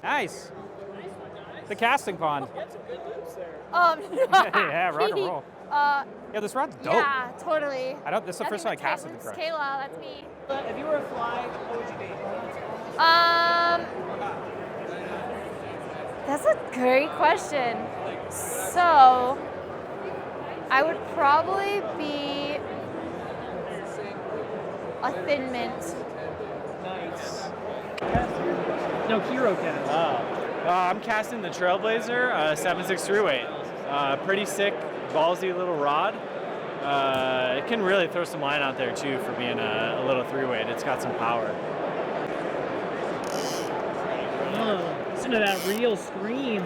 Nice. The casting pond. Yeah, rock and roll. Yeah, this rod's dope. Yeah, totally. This is the first time I casted the It's crush. Kayla, that's me. If you were a fly, what would you be? That's a great question. So, I would probably be a thin mint. Nice. No, hero cast. I'm casting the Trailblazer 7.63 weight. Pretty sick, ballsy little rod. It can really throw some line out there too for being a little 3-weight. It's got some power. Listen to that real scream.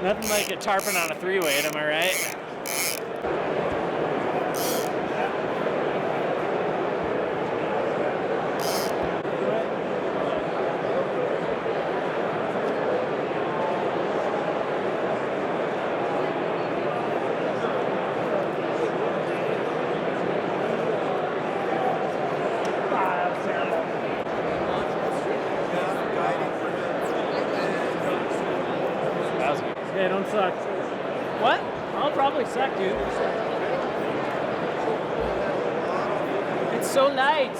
Nothing like a tarpon on a 3-weight, am I right? Yeah, don't suck. What? I'll probably suck, dude. It's so light.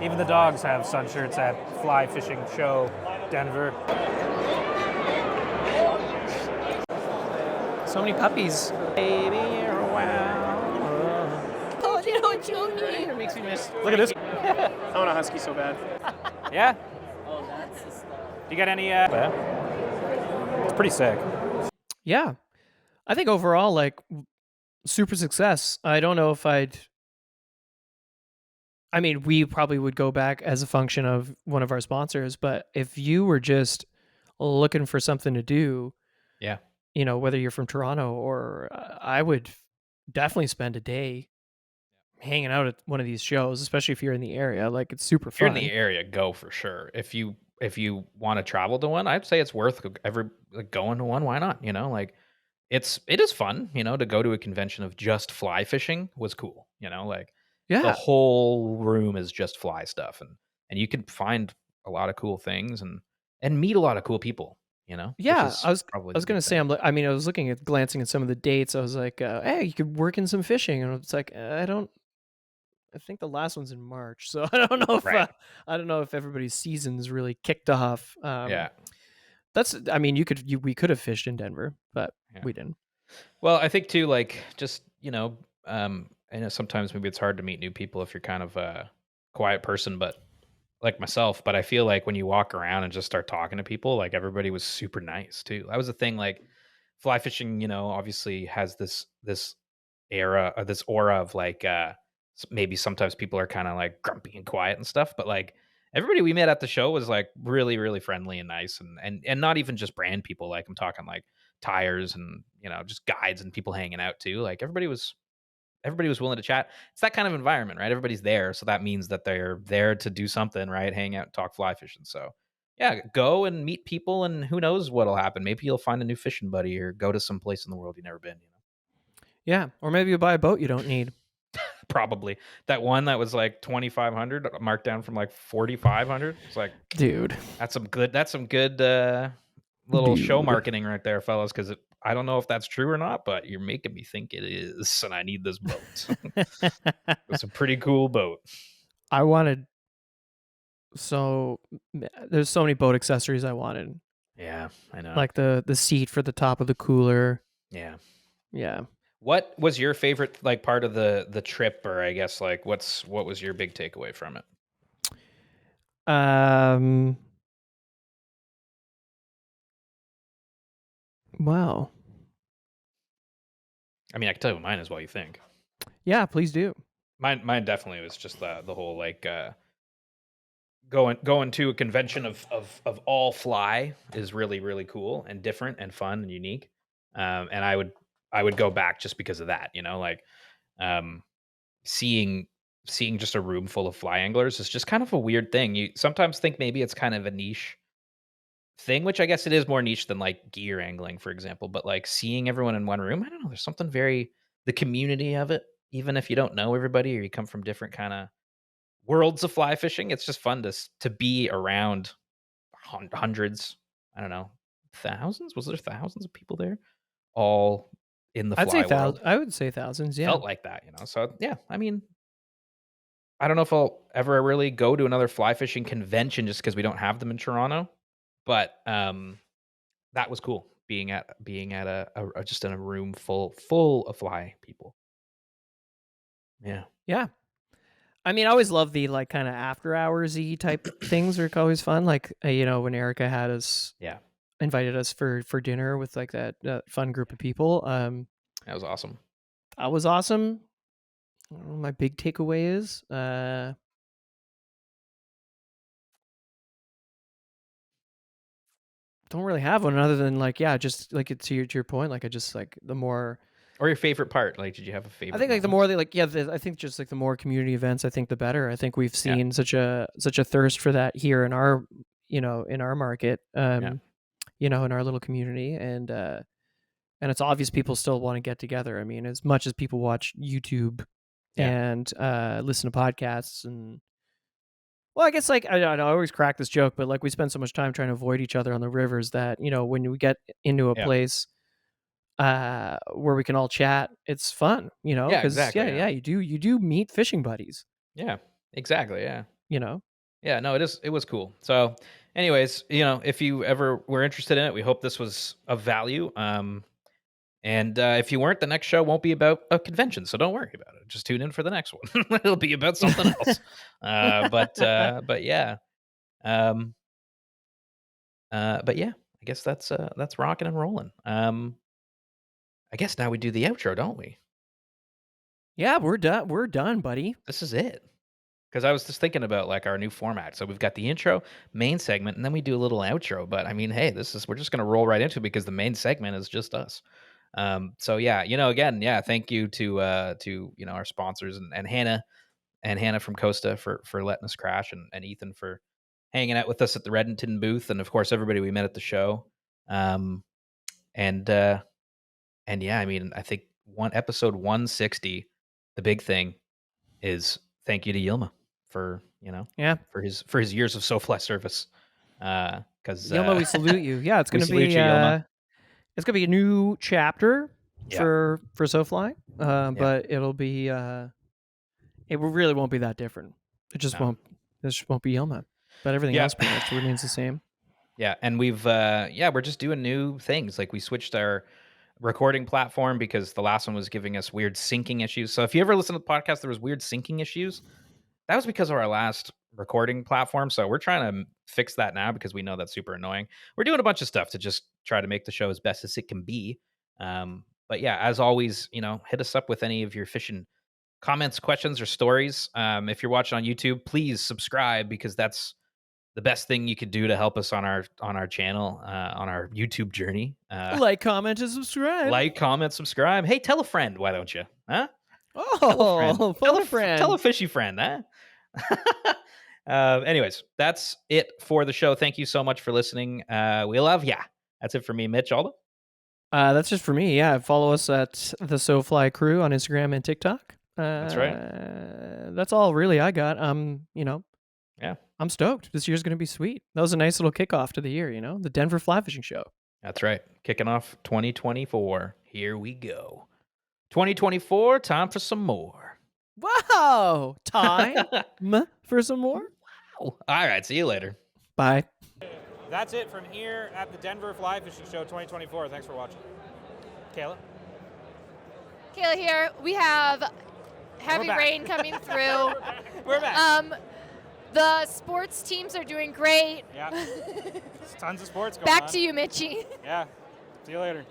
Even the dogs have sun shirts at Fly Fishing Show, Denver. So many puppies. Baby, you're Oh, you know what you mean? It makes me miss. Look at this. I want a husky so bad. Yeah? Oh, that's the stuff. You got any? It's pretty sick. Yeah. I think overall, like, super success. I don't know if I mean, we probably would go back as a function of one of our sponsors, but if you were just looking for something to do, yeah, you know, whether you're from Toronto or I would definitely spend a day hanging out at one of these shows, especially if you're in the area. Like, it's super If you're in the fun. area, go for sure. If you want to travel to one, I'd say it's worth going to one. Why not? Like it is fun. To go to a convention of just fly fishing was cool. Like the Yeah. whole room is just fly stuff, and you can find a lot of cool things and meet a lot of cool people. Which Yeah, is I was probably I the was gonna big say thing. I mean, I was glancing at some of the dates. I was like, "Hey, you could work in some fishing," and it's like, I don't. I think the last one's in March, so Right. I don't know if everybody's season's really kicked off. Yeah. I mean, we could have fished in Denver, but Yeah. we didn't. Well, I think too, like just I know sometimes maybe it's hard to meet new people if you're kind of a quiet person, but like myself. But I feel like when you walk around and just start talking to people, like everybody was super nice too. That was the thing. Like fly fishing, obviously has this era or this aura of like maybe sometimes people are kind of like grumpy and quiet and stuff, but like everybody we met at the show was like really really friendly and nice, and not even just brand people. Like I'm talking like tires and just guides and people hanging out too. Like everybody was willing to chat. It's that kind of environment, right? Everybody's there, so that means that they're there to do something, right? Hang out, talk fly fishing. So, yeah, go and meet people, and who knows what'll happen? Maybe you'll find a new fishing buddy, or go to some place in the world you've never been. Yeah, or maybe you buy a boat you don't need. Probably that one that was like 2,500, marked down from like 4,500. It's like, Dude. That's some good. That's some good little show Dude. marketing right there, fellas. Because I don't know if that's true or not, but you're making me think it is, and I need this boat. It's a pretty cool boat. I wanted there's so many boat accessories I wanted. Yeah, I know. Like the seat for the top of the cooler. Yeah. Yeah. What was your favorite like part of the trip, or I guess like what was your big takeaway from it? Wow. I mean, I can tell you what mine is while you think. Yeah, please do. Mine definitely was just the whole like going to a convention of all fly is really really cool and different and fun and unique. And I would go back just because of that. Like um, seeing just a room full of fly anglers is just kind of a weird thing. You sometimes think maybe it's kind of a niche thing, which I guess it is more niche than like gear angling, for example. But like seeing everyone in one room, I don't know. There's something very the community of it. Even if you don't know everybody or you come from different kind of worlds of fly fishing, it's just fun to be around hundreds. I don't know, thousands. Was there thousands of people there, all in the I'd say fly world? I would say thousands. Yeah. Felt like that. So yeah, I mean, I don't know if I'll ever really go to another fly fishing convention just because we don't have them in Toronto. But that was cool being at a just in a room full of fly people. Yeah. Yeah. I mean, I always love the like kind of after hoursy type things are always fun. Like when Erica had us, invited us for dinner with like that fun group of people. That was awesome. That was awesome. I don't know what my big takeaway is. Don't really have one other than like just like to your point. Like I just like the more. Or your favorite part? Like, did you have a favorite? I think like the more they like I think just like the more community events, I think the better. I think we've seen such a thirst for that here in our in our market, in our little community, and it's obvious people still want to get together. I mean, as much as people watch YouTube and listen to podcasts and. Well, I guess like I always crack this joke, but like we spend so much time trying to avoid each other on the rivers that when we get into a place where we can all chat, it's fun, Yeah, because exactly, yeah. you do meet fishing buddies. Yeah, exactly. Yeah. Yeah, no, it was cool. So, anyways, if you ever were interested in it, we hope this was of value. And if you weren't, the next show won't be about a convention, so don't worry about it. Just tune in for the next one. It'll be about something else. But yeah. But yeah, I guess that's rocking and rolling. I guess now we do the outro, don't we? Yeah, we're done. We're done, buddy. This is it. Because I was just thinking about like our new format. So we've got the intro, main segment, and then we do a little outro. But I mean, hey, we're just gonna roll right into it because the main segment is just us. So yeah, again, yeah, thank you to our sponsors and Hannah from Costa for letting us crash, and Ethan for hanging out with us at the Redington booth, and of course everybody we met at the show. And yeah, I mean, I think episode 160, the big thing is thank you to Yilma for Yeah. for his years of SoFly service. Because Yilma, we salute you. Yeah, it's we gonna salute be you, Yilma. it's gonna be a new chapter Yeah. for SoFly, but it'll be it really won't be that different. It just won't. This just won't be Yilma, but everything Yeah. else pretty much remains the same. Yeah, and we're just doing new things. Like we switched our recording platform because the last one was giving us weird syncing issues. So if you ever listen to the podcast, there was weird syncing issues. That was because of our last recording platform. So we're trying to fix that now because we know that's super annoying. We're doing a bunch of stuff to just try to make the show as best as it can be. But yeah, as always, hit us up with any of your fishing comments, questions, or stories. If you're watching on YouTube, please subscribe because that's the best thing you could do to help us on our channel, on our YouTube journey. Like, comment, and subscribe. Like, comment, subscribe. Hey, tell a friend. Why don't you? Huh? Oh, phone a friend. Tell a fishy friend, huh? Anyways, that's it for the show. Thank you so much for listening. We love ya. That's it for me, Mitch. Aldo? That's just for me. Yeah, follow us at the SoFly Crew on Instagram and TikTok. That's right. That's all really I got. Yeah. I'm stoked. This year's going to be sweet. That was a nice little kickoff to the year, the Denver Fly Fishing Show. That's right. Kicking off 2024. Here we go. 2024, time for some more. Wow. Time for some more? Wow. All right. See you later. Bye. That's it from here at the Denver Fly Fishing Show 2024. Thanks for watching. Kayla? Kayla here. We have heavy rain coming through. We're back. The sports teams are doing great. Yeah. There's tons of sports going on. Back to you, Mitchie. Yeah. See you later.